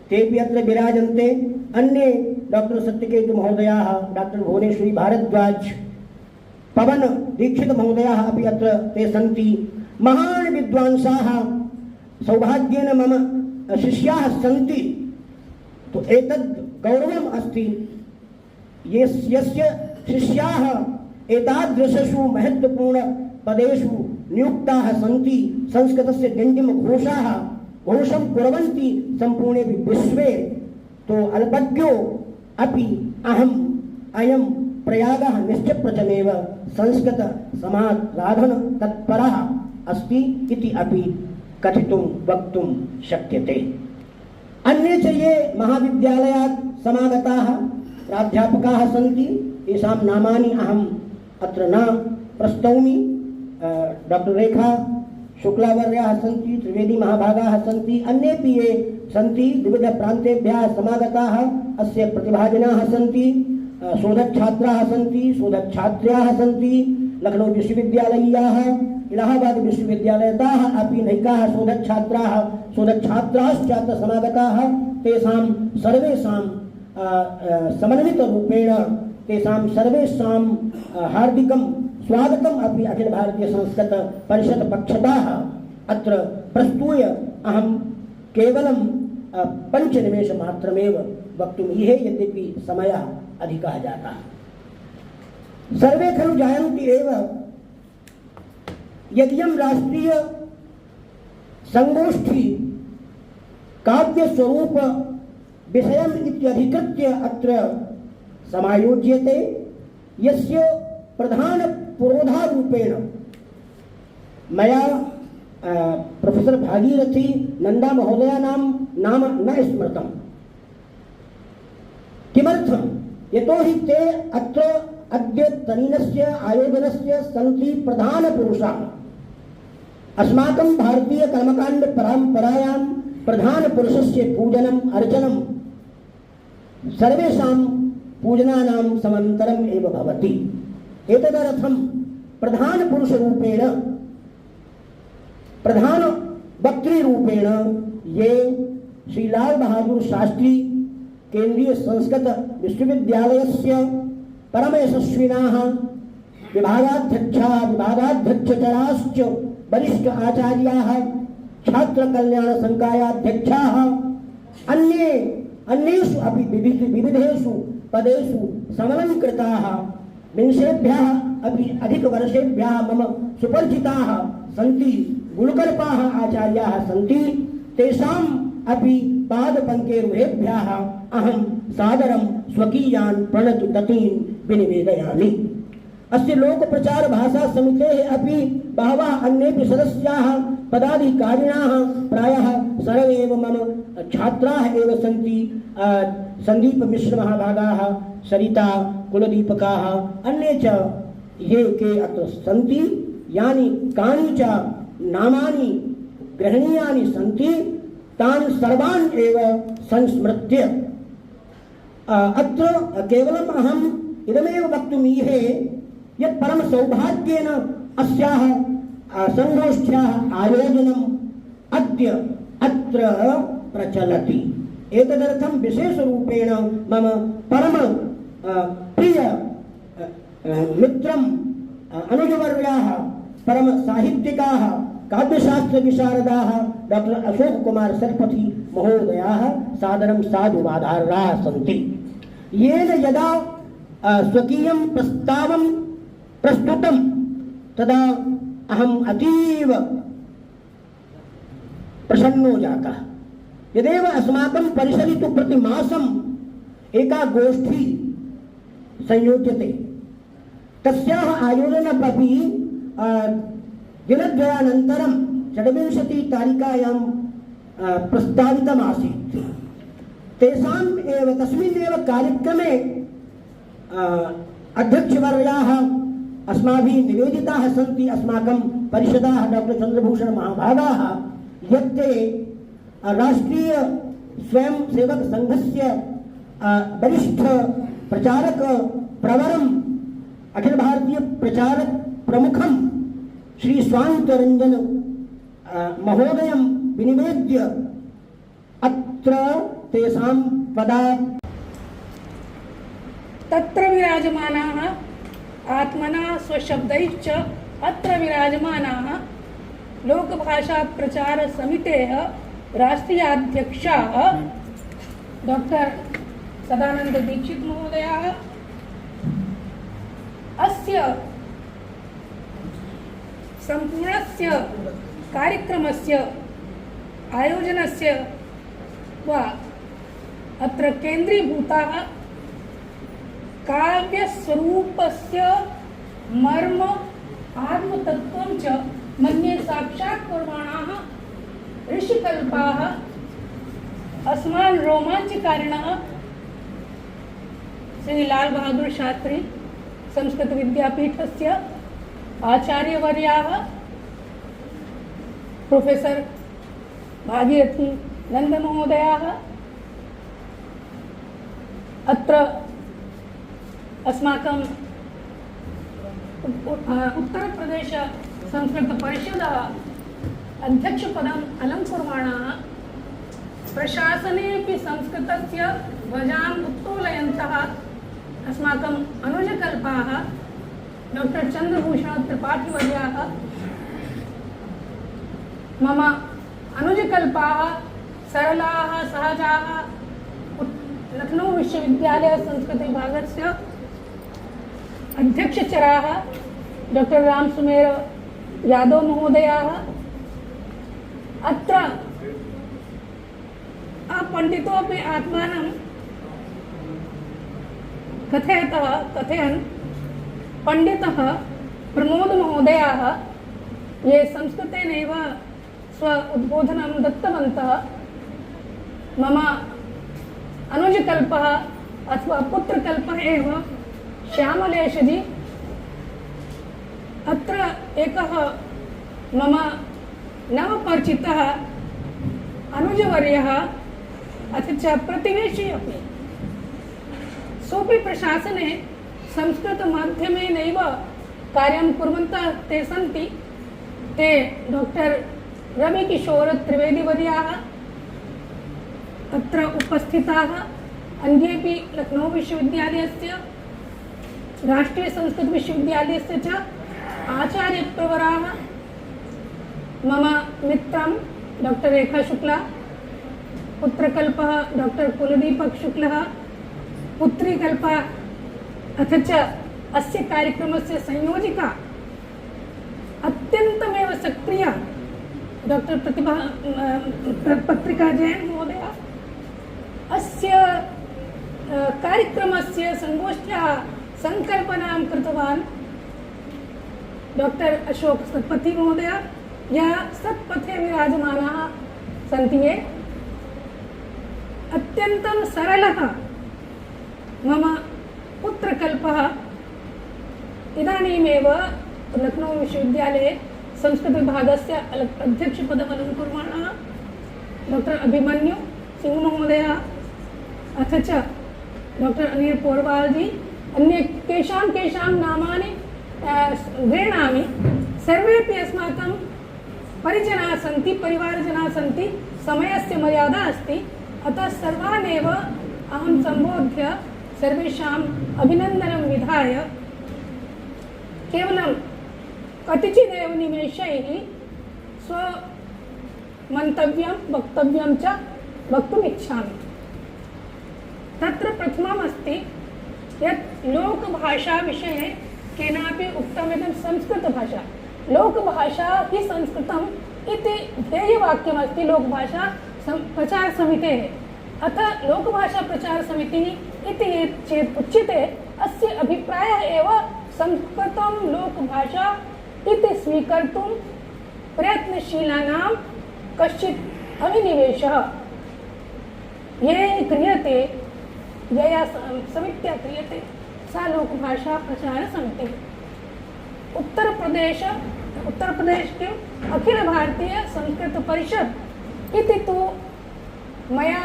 Speaker 5: तेपि अत्र विराजन्ते। अन्ये डॉक्टर सत्यकेतु महोदयाः डॉक्टर भुवनेश्वरी भारद्वाज पवन दीक्षित महोदयाः अपि अत्र ते सन्ति। महान् विद्वांसाः सौभाग्येन मम शिष्याः सन्ति। तो एतद् गौरवम् अस्ति यस्य शिष्याः एतादृशेषु महत्वपूर्ण पदेषु नियुक्ताः सन्ति, संस्कृतस्य गण्डिमघोषाः घोषं कुर्वन्ति सम्पूर्णे विश्वे। तो अल्पज्ञो अपि अहम् अयं प्रयागः निश्चप्रचमेव संस्कृत समाराधन तत्परः अस्ति इति अपि कथितुं वक्तुं शक्यते। अन्ये च ये महाविद्यालयात् समागताः प्राध्यापकाः सन्ति, तेषां नामानि अहम् अत्र न प्रस्तौमि। डॉक्टर रेखा शुक्लावर्याः सन्ति, त्रिवेदी महाभागाः सन्ति, अन्येपि ये सन्ति विविध प्रान्तेभ्यः समागताः अस्य प्रतिभाजनाः सन्ति। शोधच्छात्राः सन्ति, शोधच्छात्र्याः सन्ति, लखनऊ विश्वविद्यालय्याः इलाहाबाद विश्वविद्यालयतः अपि नैकाः शोधच्छात्राः शोधच्छात्राश्च अत्र समागताः। तेषां सर्वेषां समन्वितरूपेण तेषां सर्वेषां हार्दिकं स्वागतम् अपि अखिल भारतीय संस्कृत परिषद पक्षतः अत्र प्रस्तूय अहं केवलं पञ्चनिमेषमात्रमेव वक्तुम् इहे, यद्यपि समयः अधिकः जातः। सर्वे खलु जानन्ति एव यदियं राष्ट्रीय संगोष्ठी काव्यस्वरूप विषयम् इत्यधिकृत्य अत्र समायोज्यते, यस्य प्रधान पुरोधारूपेण मया प्रोफेसर भागीरथी नंदा महोदयानां नाम न स्मृतम्। किमर्थं? यतोहि ते अत्र अद्यतनीनस्य आयोजनस्य सन्ति प्रधानपुरुषाः। अस्माकं भारतीय कर्मकाण्ड परम्परायां प्रधानपुरुषस्य पूजनम् अर्चनं सर्वेषां पूजनानां समान्तरम् एव भवति। एतदर्थं प्रधानपुरुषरूपेण, प्रधान वक्तृरूपेण ये श्री लाल बहादुर शास्त्री केंद्रीय संस्कृत विश्वविद्यालयस्य परम यशस्विनाः विभागाध्यक्षाः, विभागाध्यक्षचराश्च वरिष्ठ आचार्याः, छात्र कल्याण संकायाध्यक्षाः, अन्येषु अपि विविधेषु पदेषु समलङ्कृताः, विंशेभ्यः अपि अधिकवर्षेभ्यः मम सुपरिचिताः सन्ति गुणकल्पाः आचार्याः सन्ति। तेषाम् अपि पादपङ्केरुहेभ्यः अहं सादरं स्वकीयान् प्रणतुतीन् विनिवेदयामि। अस्य लोकप्रचार भाषा समितेः अपि बहवः अन्येपि सदस्याः पदाधिकारिणः प्रायः सर्वे एव मम छात्राः एव सन्ति। संदीप मिश्र महाभागाः, सरिता कुलदीपकाः, अन्ये च ये के अत्र सन्ति, यानि कानि च नामानि ग्रहणीयानि सन्ति, तान् सर्वान् एव संस्मृत्य अत्र केवलम् अहम् इदमेव वक्तुमीहे यत् परम सौभाग्येन अस्याः संगोष्ठ्याः आयोजनम् अद्य अत्र प्रचलति। एतदर्थं विशेषरूपेण मम परम प्रिय मित्रं अनुजवर्याः, परम साहित्यिकाः, काव्यशास्त्र विशारदाः डॉक्टर अशोक कुमार सरपथी महोदयाः सादरं साधुवादार्हाः सन्ति। येन यदा स्वकीयं प्रस्तावं प्रस्तुतं तदा अहम् अतीव प्रसन्नो जातः। यदेव अस्माकं परिसरे तु प्रतिमासम् एका गोष्ठी संयोज्यते, तस्याः आयोजनमपि दिनद्वयानन्तरं 24 तारिकायां प्रस्तावितमासीत्। तेषाम् एव तस्मिन् एव कार्यक्रमे अध्यक्षवर्याः अस्माभिः निवेदिताः सन्ति, अस्माकं परिषदाः डॉक्टर चंद्रभूषण महाभागाः, यत् ते राष्ट्रीय स्वयं सेवक संघस्य वरिष्ठ प्रचारक प्रवरम् अखिल भारतीय प्रचारक प्रमुखं श्री स्वान्तरञ्जन महोदयं विनिवेद्य अत्र तेषां पदा
Speaker 6: तत्र विराजमानाः आत्मना स्वशब्दैश्च अत्र विराजमानाः लोकभाषा प्रचार समितेः राष्ट्रीयाध्यक्षाः डॉक्टर सदानंद दीक्षित महोदयाः अस्य सम्पूर्णस्य कार्यक्रमस्य आयोजनस्य वा अत्र केन्द्रीभूताः काव्यस्वरूपस्य मर्म आत्मतत्त्वं च मन्ये साक्षात् कुर्वाणाः ऋषिकल्पाः अस्मान् रोमाञ्चकारिणः श्री लाल बहादुर शास्त्री संस्कृत विद्यापीठस्य आचार्यवर्याः प्रोफेसर भागीरथी नंद महोदयाः अत्र अस्माकं उत्तरप्रदेश संस्कृत परिषदः अध्यक्षपदम् अलङ्कुर्वाणाः प्रशासनेपि संस्कृतस्य ध्वजाम् उत्तोलयन्तः अस्माकम् अनुजकल्पाः डॉक्टर चंद्रभूषण त्रिपाठीवर्याः मम अनुजकल्पाः सरलाः सहजाः लखनऊ विश्वविद्यालय संस्कृतविभागस्य अध्यक्षचराः डॉक्टर रामसुमेर यादव महोदयाः अत्र पंडितोपि आत्मानं कथयन् पंडितः प्रमोद महोदयाः ये संस्कृतेनैव स्व उद्बोधनं दत्तवन्तः मम अनुजकल्पः अथवा पुत्रकल्पः एव श्यामलेशजी अत्र एकः मम नवपरिचितः अनुजवर्यः अथ च प्रतिवेशी अपि सोपि प्रशासने संस्कृतमाध्यमेनैव कार्यं कुर्वन्तः ते सन्ति। ते डॉक्टर रविकिशोर त्रिवेदीवर्याः अत्र उपस्थिताः, अन्येपि लखनऊ विश्वविद्यालयस्य राष्ट्रीय संस्कृत विश्वविद्यालयस्य च आचार्यप्रवराः, मम मित्रं डॉक्टर रेखा शुक्ला, पुत्रकल्पः डॉक्टर कुलदीपक शुक्लः, पुत्रीकल्पः अथ च अस्य कार्यक्रमस्य संयोजिका अत्यन्तमेव सक्रिया डॉक्टर प्रतिभा पत्रिका जैन महोदया अस्य कार्यक्रमस्य संगोष्ठ्याः संकल्पनां कृतवान्। डॉक्टर अशोक सत्पथी महोदय या सत्पथे विराजमानाः सन्ति। ये अत्यन्तं सरलः मम पुत्रकल्पः इदानीमेव लखनऊ विश्वविद्यालये संस्कृतविभागस्य अध्यक्षपदम् अलङ्कुर्वाणः डॉक्टर अभिमन्यु सिंह महोदयः अथ च डॉक्टर अनिल पोरवाल जी, अन्ये केषां नामानि गृह्णामि। सर्वेपि अस्माकं परिजनाः सन्ति, परिवारजनाः सन्ति, समयस्य मर्यादा अस्ति, अतः सर्वानेव अहं सम्बोध्य सर्वेषाम् अभिनन्दनं विधाय केवलं कतिचिदेव निमेषैः स्वमन्तव्यं वक्तव्यं च वक्तुमिच्छामि। तत्र प्रथममस्ति यत् लोकभाषाविषये केनापि उक्तमिदं संस्कृतभाषा, लोकभाषा हि संस्कृतम् इति ध्येयवाक्यमस्ति लोकभाषा प्रचारसमितेः। अतः लोकभाषा प्रचारसमितिः इति चेत् उच्यते, अस्य अभिप्रायः एव संस्कृतं लोकभाषा इति स्वीकर्तुं प्रयत्नशीलानां कश्चित् अभिनिवेशः ये क्रियते, यया समित्या क्रियते सा लोकभाषा प्रचारसमितिः। उत्तरप्रदेश के अखिल भारतीय संस्कृत परिषद इति तु मया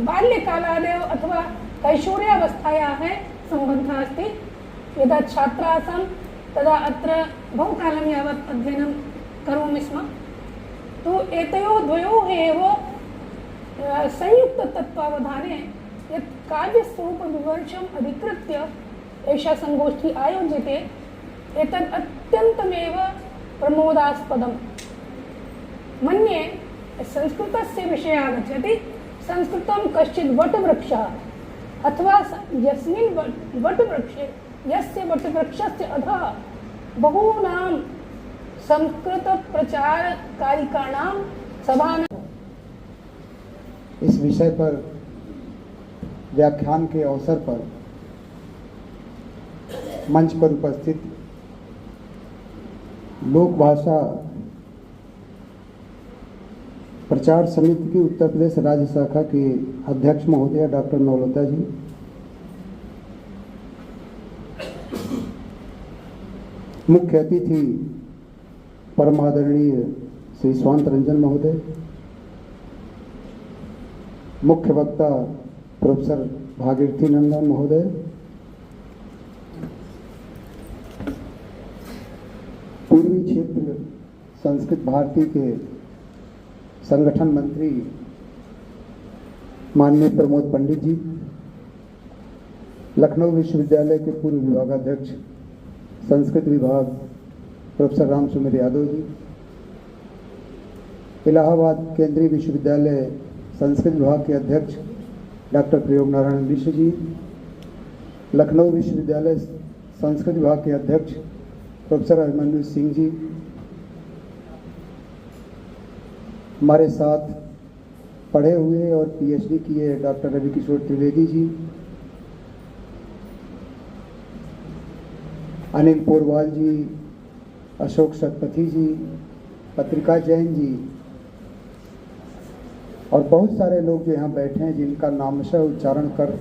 Speaker 6: बाल्यकालादेव अथवा कैशोर्यावस्थायाः सम्बन्धः अस्ति। यदा छात्रा आसं तदा अत्र बहुकालं यावत् अध्ययनं करोमि स्म। तु एतयोः द्वयोः एव संयुक्ततत्त्वावधाने यत् काव्यस्वरूपविमर्शम् अधिकृत्य एषा संगोष्ठी आयोज्यते, एतद् अत्यन्तमेव प्रमोदास्पदम्। मन्ये संस्कृतस्य विषये आगच्छति, संस्कृतं कश्चित् वटवृक्षः अथवा यस्मिन् वटवृक्षे यस्य वटवृक्षस्य अधः बहूनां संस्कृतप्रचारकारिकाणां सभानां।
Speaker 7: इस विषय पर व्याख्यान के अवसर पर मंच पर उपस्थित लोक भाषा प्रचार समिति की उत्तर प्रदेश राज्य शाखा के अध्यक्ष महोदय डॉक्टर नवलता जी, मुख्य अतिथि परमादरणीय श्री स्वांत रंजन महोदय, मुख्य वक्ता प्रोफेसर भागीरथी नंदन महोदय, पूर्वी क्षेत्र संस्कृत भारती के संगठन मंत्री माननीय प्रमोद पंडित जी, लखनऊ विश्वविद्यालय के पूर्व विभागाध्यक्ष संस्कृत विभाग प्रोफेसर रामसुमेर यादव जी, इलाहाबाद केंद्रीय विश्वविद्यालय संस्कृत विभाग के अध्यक्ष डॉक्टर प्रयोग नारायण मिश्र जी, लखनऊ विश्वविद्यालय संस्कृत विभाग के अध्यक्ष प्रोफेसर अभिमन्यु सिंह जी, हमारे साथ पढ़े हुए और पीएचडी किए डॉक्टर रवि किशोर त्रिवेदी जी, अनिल पोरवाल जी, अशोक शतपथी जी, पत्रिका जैन जी और बहुत सारे लोग जो यहाँ बैठे हैं जिनका नामशः उच्चारण कर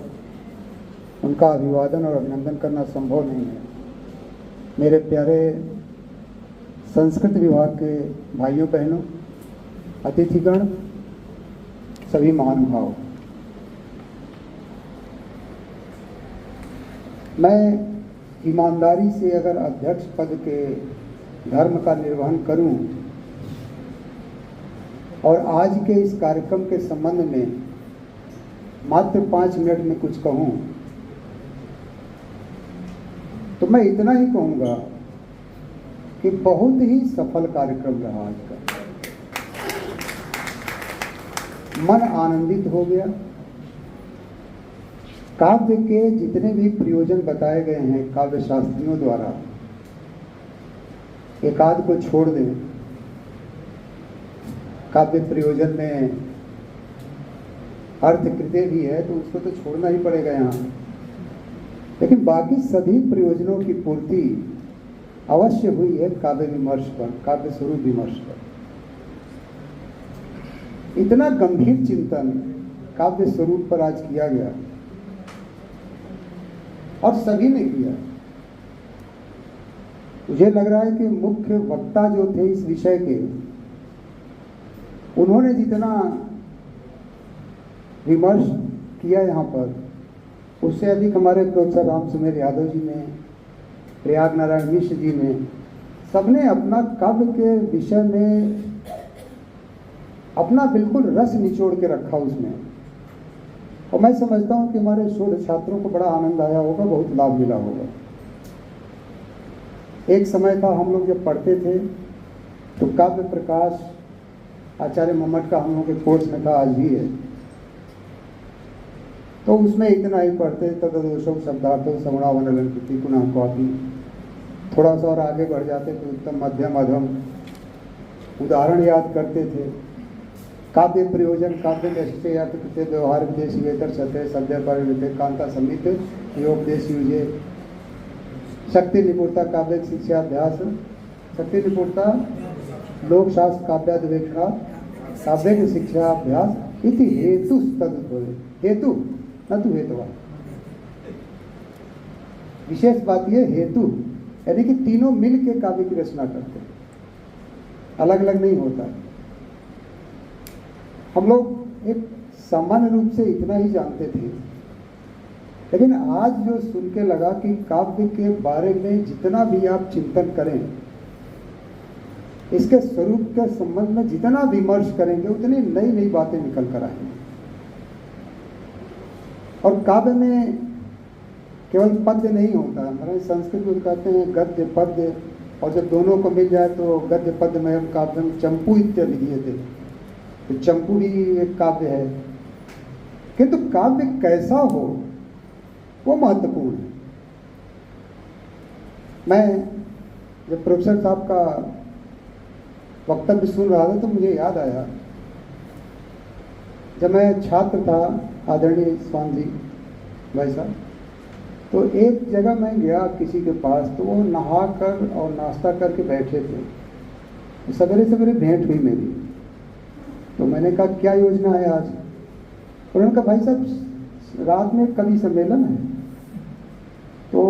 Speaker 7: उनका अभिवादन और अभिनंदन करना संभव नहीं है। मेरे प्यारे संस्कृत विभाग के भाइयों बहनों, अतिथिगण, सभी महानुभाव, मैं ईमानदारी से अगर अध्यक्ष पद के धर्म का निर्वहन करूं और आज के इस कार्यक्रम के संबंध में मात्र 5 मिनट में कुछ कहूं तो मैं इतना ही कहूंगा कि बहुत ही सफल कार्यक्रम रहा आज का। मन आनंदित हो गया। काव्य के जितने भी प्रयोजन बताए गए हैं काव्य शास्त्रियों द्वारा, एक आध को छोड़ दें। काव्य प्रयोजन में अर्थकृत्य भी है तो उसको तो छोड़ना ही पड़ेगा यहाँ, लेकिन बाकी सभी प्रयोजनों की पूर्ति अवश्य हुई है काव्य विमर्श पर, काव्य स्वरूप विमर्श पर। इतना गंभीर चिंतन काव्य स्वरूप पर आज किया गया और सभी ने किया। मुझे लग रहा है कि मुख्य वक्ता जो थे इस विषय के, उन्होंने जितना विमर्श किया यहाँ पर, उससे अधिक हमारे प्रोफेसर राम सुमेर यादव जी ने, प्रयाग नारायण मिश्र जी ने, सबने अपना काव्य के विषय में अपना बिल्कुल रस निचोड़ के रखा उसमें। और मैं समझता हूँ कि हमारे शोध छात्रों को बड़ा आनंद आया होगा, बहुत लाभ मिला होगा। एक समय था हम लोग जब पढ़ते थे तो काव्य प्रकाश आचार्य मम्मट का हम लोग के कोर्स में था, आज भी है, तो उसमें इतना ही पढ़ते तदोषो शब्दार्थो श्रवणावनलंकृति पुनः कॉपी। थोड़ा सा और आगे बढ़ जाते तो उत्तम मध्यम अधम उदाहरण याद करते थे। काव्य प्रयोजन काव्य निश्चय अर्थ कृत्य व्यवहार विदेश वेतर सत्य सद्य पर कांता समित योपदेश युजे। शक्ति निपुणता काव्य शिक्षा अभ्यास, शक्ति निपुणता लोक शास्त्र काव्यादिवेक्षणा काव्य की शिक्षा अभ्यास इति हेतु तद हेतु न तो हेतुवा। विशेष बात यह हेतु यानी कि तीनों मिल के काव्य की रचना करते हैं, अलग अलग नहीं होता। हम लोग एक सामान्य रूप से इतना ही जानते थे, लेकिन आज जो सुन के लगा कि काव्य के बारे में जितना भी आप चिंतन करें, इसके स्वरूप के संबंध में जितना विमर्श करेंगे उतनी नई नई बातें निकल कर आएंगी। और काव्य में केवल पद्य नहीं होता, हमारे संस्कृत में कहते हैं गद्य पद्य, और जब दोनों को मिल जाए तो गद्य पद्य में हम काव्य में चंपू इत्यादि दिए थे, तो चंपू भी एक काव्य है। किंतु काव्य कैसा हो वो महत्वपूर्ण है। मैं जब प्रोफेसर साहब का वक्तव्य सुन रहा था तो मुझे याद आया, जब मैं छात्र था आदरणीय स्वामी जी भाई साहब, तो एक जगह मैं गया किसी के पास, तो वो नहा कर और नाश्ता करके बैठे थे। सवेरे सवेरे भेंट हुई मेरी, तो मैंने कहा क्या योजना है आज? उन्होंने कहा भाई साहब रात में कवि सम्मेलन है, तो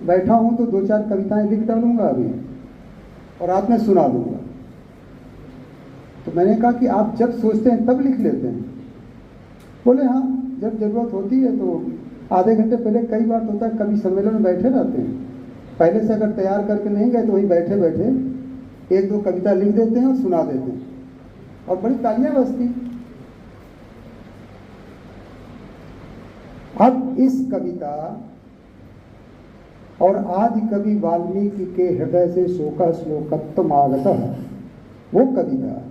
Speaker 7: बैठा हूँ तो 2-4 कविताएं लिख डालूंगा अभी और रात में सुना दूंगा। तो मैंने कहा कि आप जब सोचते हैं तब लिख लेते हैं? बोले हाँ, जब जरूरत होती है तो आधे घंटे पहले, कई बार होता है कवि सम्मेलन में बैठे रहते हैं, पहले से अगर तैयार करके नहीं गए तो वहीं बैठे बैठे 1-2 कविता लिख देते हैं और सुना देते हैं और बड़ी तालियां बजती। अब इस कविता और आदि कवि वाल्मीकि के हृदय से शोका श्लोकत्वमागत वो कविता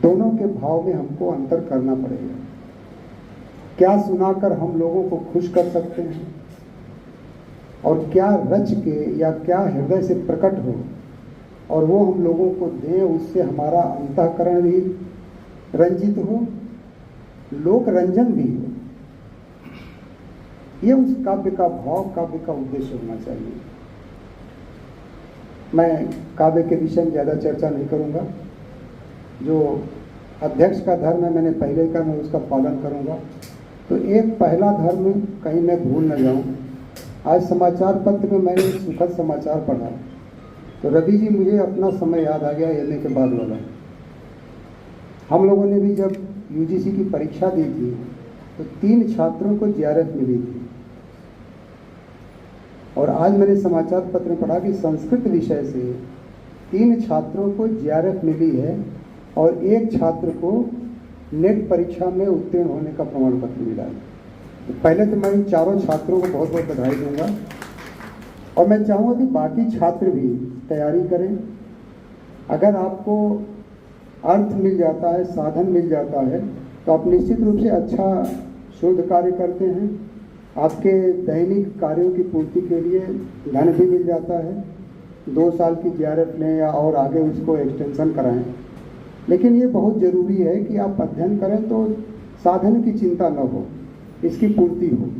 Speaker 7: दोनों के भाव में हमको अंतर करना पड़ेगा। क्या सुनाकर हम लोगों को खुश कर सकते हैं और क्या रच के या क्या हृदय से प्रकट हो और वो हम लोगों को दें, उससे हमारा अंतःकरण भी रंजित हो, लोक रंजन भी हो। ये उस काव्य का भाव, काव्य का उद्देश्य होना चाहिए। मैं काव्य के विषय में ज़्यादा चर्चा नहीं करूँगा। जो अध्यक्ष का धर्म है, मैंने पहले का, मैं उसका पालन करूँगा। तो एक पहला धर्म कहीं मैं भूल न जाऊँ। आज समाचार पत्र में मैंने एक सुखद समाचार पढ़ा, तो रवि जी मुझे अपना समय याद आ गया एमए के बाद वाला। हम लोगों ने भी जब यूजीसी की परीक्षा दी थी तो 3 छात्रों को जीआरएफ मिली थी, और आज मैंने समाचार पत्र में पढ़ा कि संस्कृत विषय से 3 छात्रों को जीआरएफ मिली है और 1 छात्र को नेट परीक्षा में उत्तीर्ण होने का प्रमाण पत्र मिला है। तो पहले तो मैं इन चारों छात्रों को बहुत बहुत बधाई दूंगा, और मैं चाहूँगा कि बाकी छात्र भी तैयारी करें। अगर आपको अर्थ मिल जाता है, साधन मिल जाता है, तो आप निश्चित रूप से अच्छा शोध कार्य करते हैं। आपके दैनिक कार्यों की पूर्ति के लिए धन भी मिल जाता है। 2 साल की जीआरएफ लें या और आगे उसको एक्सटेंशन कराएं, लेकिन ये बहुत ज़रूरी है कि आप अध्ययन करें तो साधन की चिंता न हो, इसकी पूर्ति हो।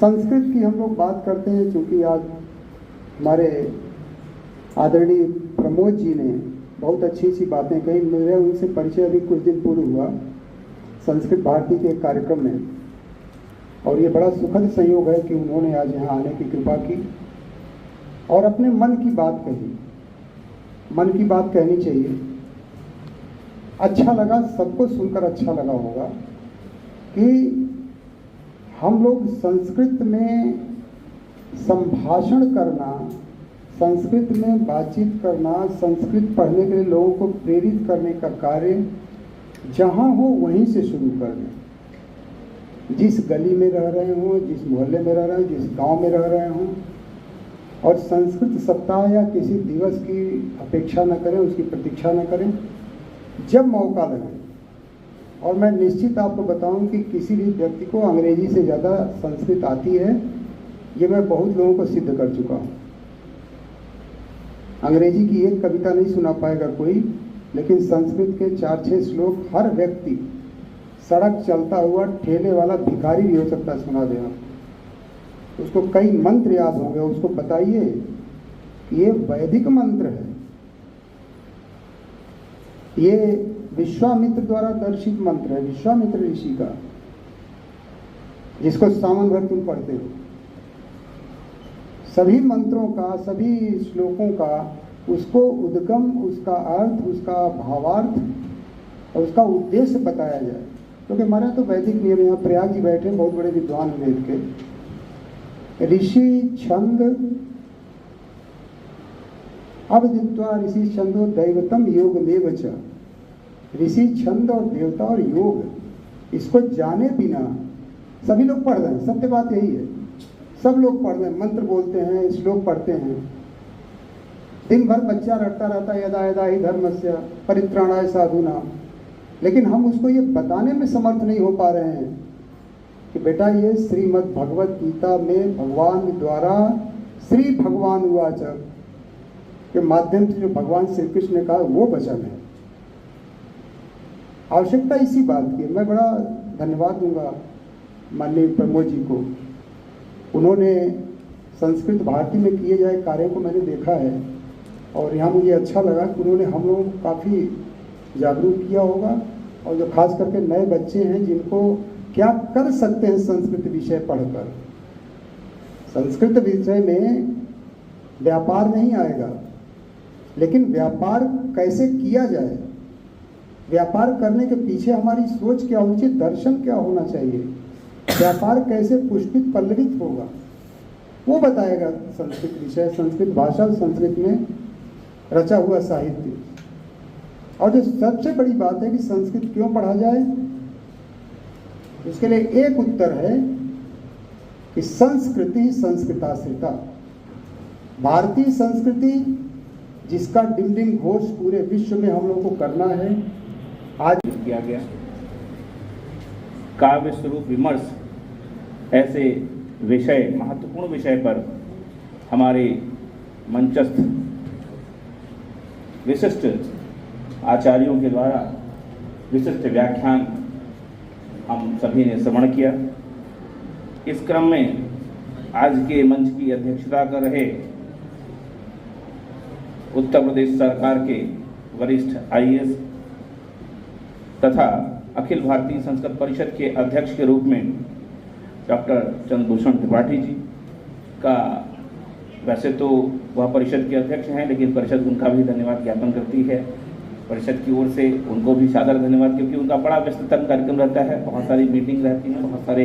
Speaker 7: संस्कृत की हम लोग बात करते हैं, क्योंकि आज हमारे आदरणीय प्रमोद जी ने बहुत अच्छी अच्छी बातें कही। मेरा उनसे परिचय अभी कुछ दिन पूर्व हुआ संस्कृत भारती के एक कार्यक्रम में, और ये बड़ा सुखद संयोग है कि उन्होंने आज यहाँ आने की कृपा की और अपने मन की बात कही। मन की बात कहनी चाहिए। अच्छा लगा, सबको सुनकर अच्छा लगा होगा कि हम लोग संस्कृत में संभाषण करना, संस्कृत में बातचीत करना, संस्कृत पढ़ने के लिए लोगों को प्रेरित करने का कार्य जहाँ हो वहीं से शुरू कर दें। जिस गली में रह रहे हों, जिस मोहल्ले में रह रहे हों, जिस गांव में रह रहे हों, और संस्कृत सप्ताह या किसी दिवस की अपेक्षा न करें, उसकी प्रतीक्षा न करें, जब मौका लगे। और मैं निश्चित आपको बताऊं कि किसी भी व्यक्ति को अंग्रेजी से ज़्यादा संस्कृत आती है, ये मैं बहुत लोगों को सिद्ध कर चुका हूँ। अंग्रेजी की एक कविता नहीं सुना पाएगा कोई, लेकिन संस्कृत के 4-6 श्लोक हर व्यक्ति, सड़क चलता हुआ ठेले वाला भिखारी भी हो सकता है सुना देगा। उसको कई मंत्र याद होंगे, उसको बताइए कि ये वैदिक मंत्र है, ये विश्वामित्र द्वारा दर्शित मंत्र है, विश्वामित्र ऋषि का, जिसको सावन भर तुम पढ़ते हो। सभी मंत्रों का, सभी श्लोकों का उसको उद्गम, उसका अर्थ, उसका भावार्थ और उसका उद्देश्य बताया जाए। क्योंकि हमारे यहाँ तो वैदिक नियम, यहाँ प्रयाग जी बैठे हैं, बहुत बड़े विद्वान वेद के। ऋषि छंद अवदित्वा ऋषि छंदो दैवतम योग में च। ऋषि छंद और देवता और योग, इसको जाने बिना सभी लोग पढ़ रहे हैं। सत्य बात यही है, सब लोग पढ़ रहे हैं, मंत्र बोलते हैं, श्लोक पढ़ते हैं। दिन भर बच्चा रटता रहता है, यदा यदा ही धर्मस्य परित्राणाय साधुना, लेकिन हम उसको ये बताने में समर्थ नहीं हो पा रहे हैं कि बेटा ये श्रीमद् भगवत गीता में भगवान द्वारा श्री भगवान उवाच के माध्यम से जो भगवान श्री कृष्ण ने कहा वो वचन है। आवश्यकता इसी बात की। मैं बड़ा धन्यवाद दूंगा माननीय प्रमोद जी को। उन्होंने संस्कृत भारती में किए जाए कार्यों को मैंने देखा है, और यहाँ मुझे अच्छा लगा कि उन्होंने हम लोगों को काफ़ी जागरूक किया होगा। और जो खास करके नए बच्चे हैं जिनको क्या कर सकते हैं संस्कृत विषय पढ़कर। संस्कृत विषय में व्यापार नहीं आएगा, लेकिन व्यापार कैसे किया जाए, व्यापार करने के पीछे हमारी सोच क्या होनी चाहिए, दर्शन क्या होना चाहिए, व्यापार कैसे पुष्पित पल्लवित होगा, वो बताएगा संस्कृत विषय, संस्कृत भाषा, संस्कृत में रचा हुआ साहित्य। और जो सबसे बड़ी बात है कि संस्कृत क्यों पढ़ा जाए, उसके लिए एक उत्तर है कि संस्कृति संस्कृताश्रिता। भारतीय संस्कृति जिसका डिंडिम घोष पूरे विश्व में हम लोग को करना है। आज
Speaker 2: किया गया काव्य स्वरूप विमर्श ऐसे विषय, महत्वपूर्ण विषय पर हमारे मंचस्थ विशिष्ट आचार्यों के द्वारा विशिष्ट व्याख्यान हम सभी ने श्रवण किया। इस क्रम में आज के मंच की अध्यक्षता कर रहे उत्तर प्रदेश सरकार के वरिष्ठ IAS तथा अखिल भारतीय संस्कृत परिषद के अध्यक्ष के रूप में डॉक्टर चंद्रभूषण त्रिपाठी जी का, वैसे तो वह परिषद के अध्यक्ष हैं लेकिन परिषद उनका भी धन्यवाद ज्ञापन करती है। परिषद की ओर से उनको भी सादर धन्यवाद, क्योंकि उनका बड़ा व्यस्ततम कार्यक्रम रहता है, बहुत सारी मीटिंग रहती हैं, बहुत सारे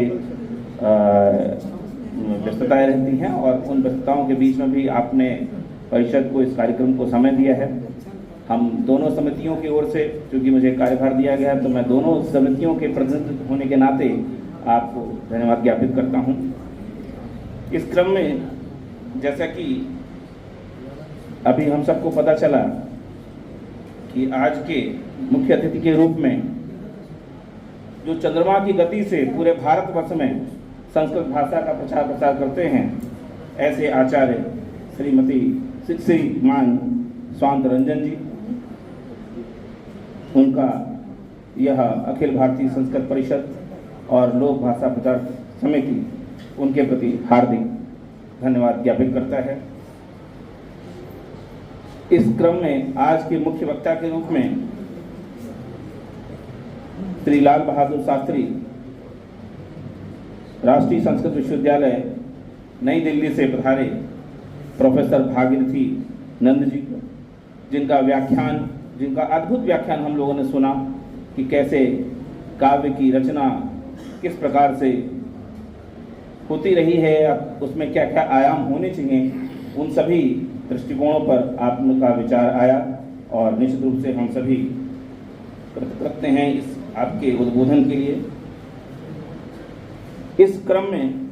Speaker 2: व्यस्तताएं रहती हैं और उन व्यस्तताओं के बीच में भी आपने परिषद को इस कार्यक्रम को समय दिया है। हम दोनों समितियों की ओर से, क्योंकि मुझे कार्यभार दिया गया है तो मैं दोनों समितियों के प्रतिनिधि होने के नाते आपको धन्यवाद ज्ञापित करता हूं। इस क्रम में जैसा कि अभी हम सबको पता चला कि आज के मुख्य अतिथि के रूप में जो चंद्रमा की गति से पूरे भारतवर्ष में संस्कृत भाषा का प्रचार प्रसार करते हैं, ऐसे आचार्य श्रीमान स्वांत रंजन जी, उनका यह अखिल भारतीय संस्कृत परिषद और लोक भाषा प्रचार समिति उनके प्रति हार्दिक धन्यवाद ज्ञापित करता है। इस क्रम में आज के मुख्य वक्ता के रूप में श्री लाल बहादुर शास्त्री, राष्ट्रीय संस्कृत विश्वविद्यालय नई दिल्ली से पधारे प्रोफेसर भागीरथी नंद जी, जिनका अद्भुत व्याख्यान हम लोगों ने सुना कि कैसे काव्य की रचना किस प्रकार से होती रही है, अब उसमें क्या क्या आयाम होने चाहिए, उन सभी दृष्टिकोणों पर आपका विचार आया और निश्चित रूप से हम सभी कृतज्ञ हैं इस आपके उद्बोधन के लिए। इस क्रम में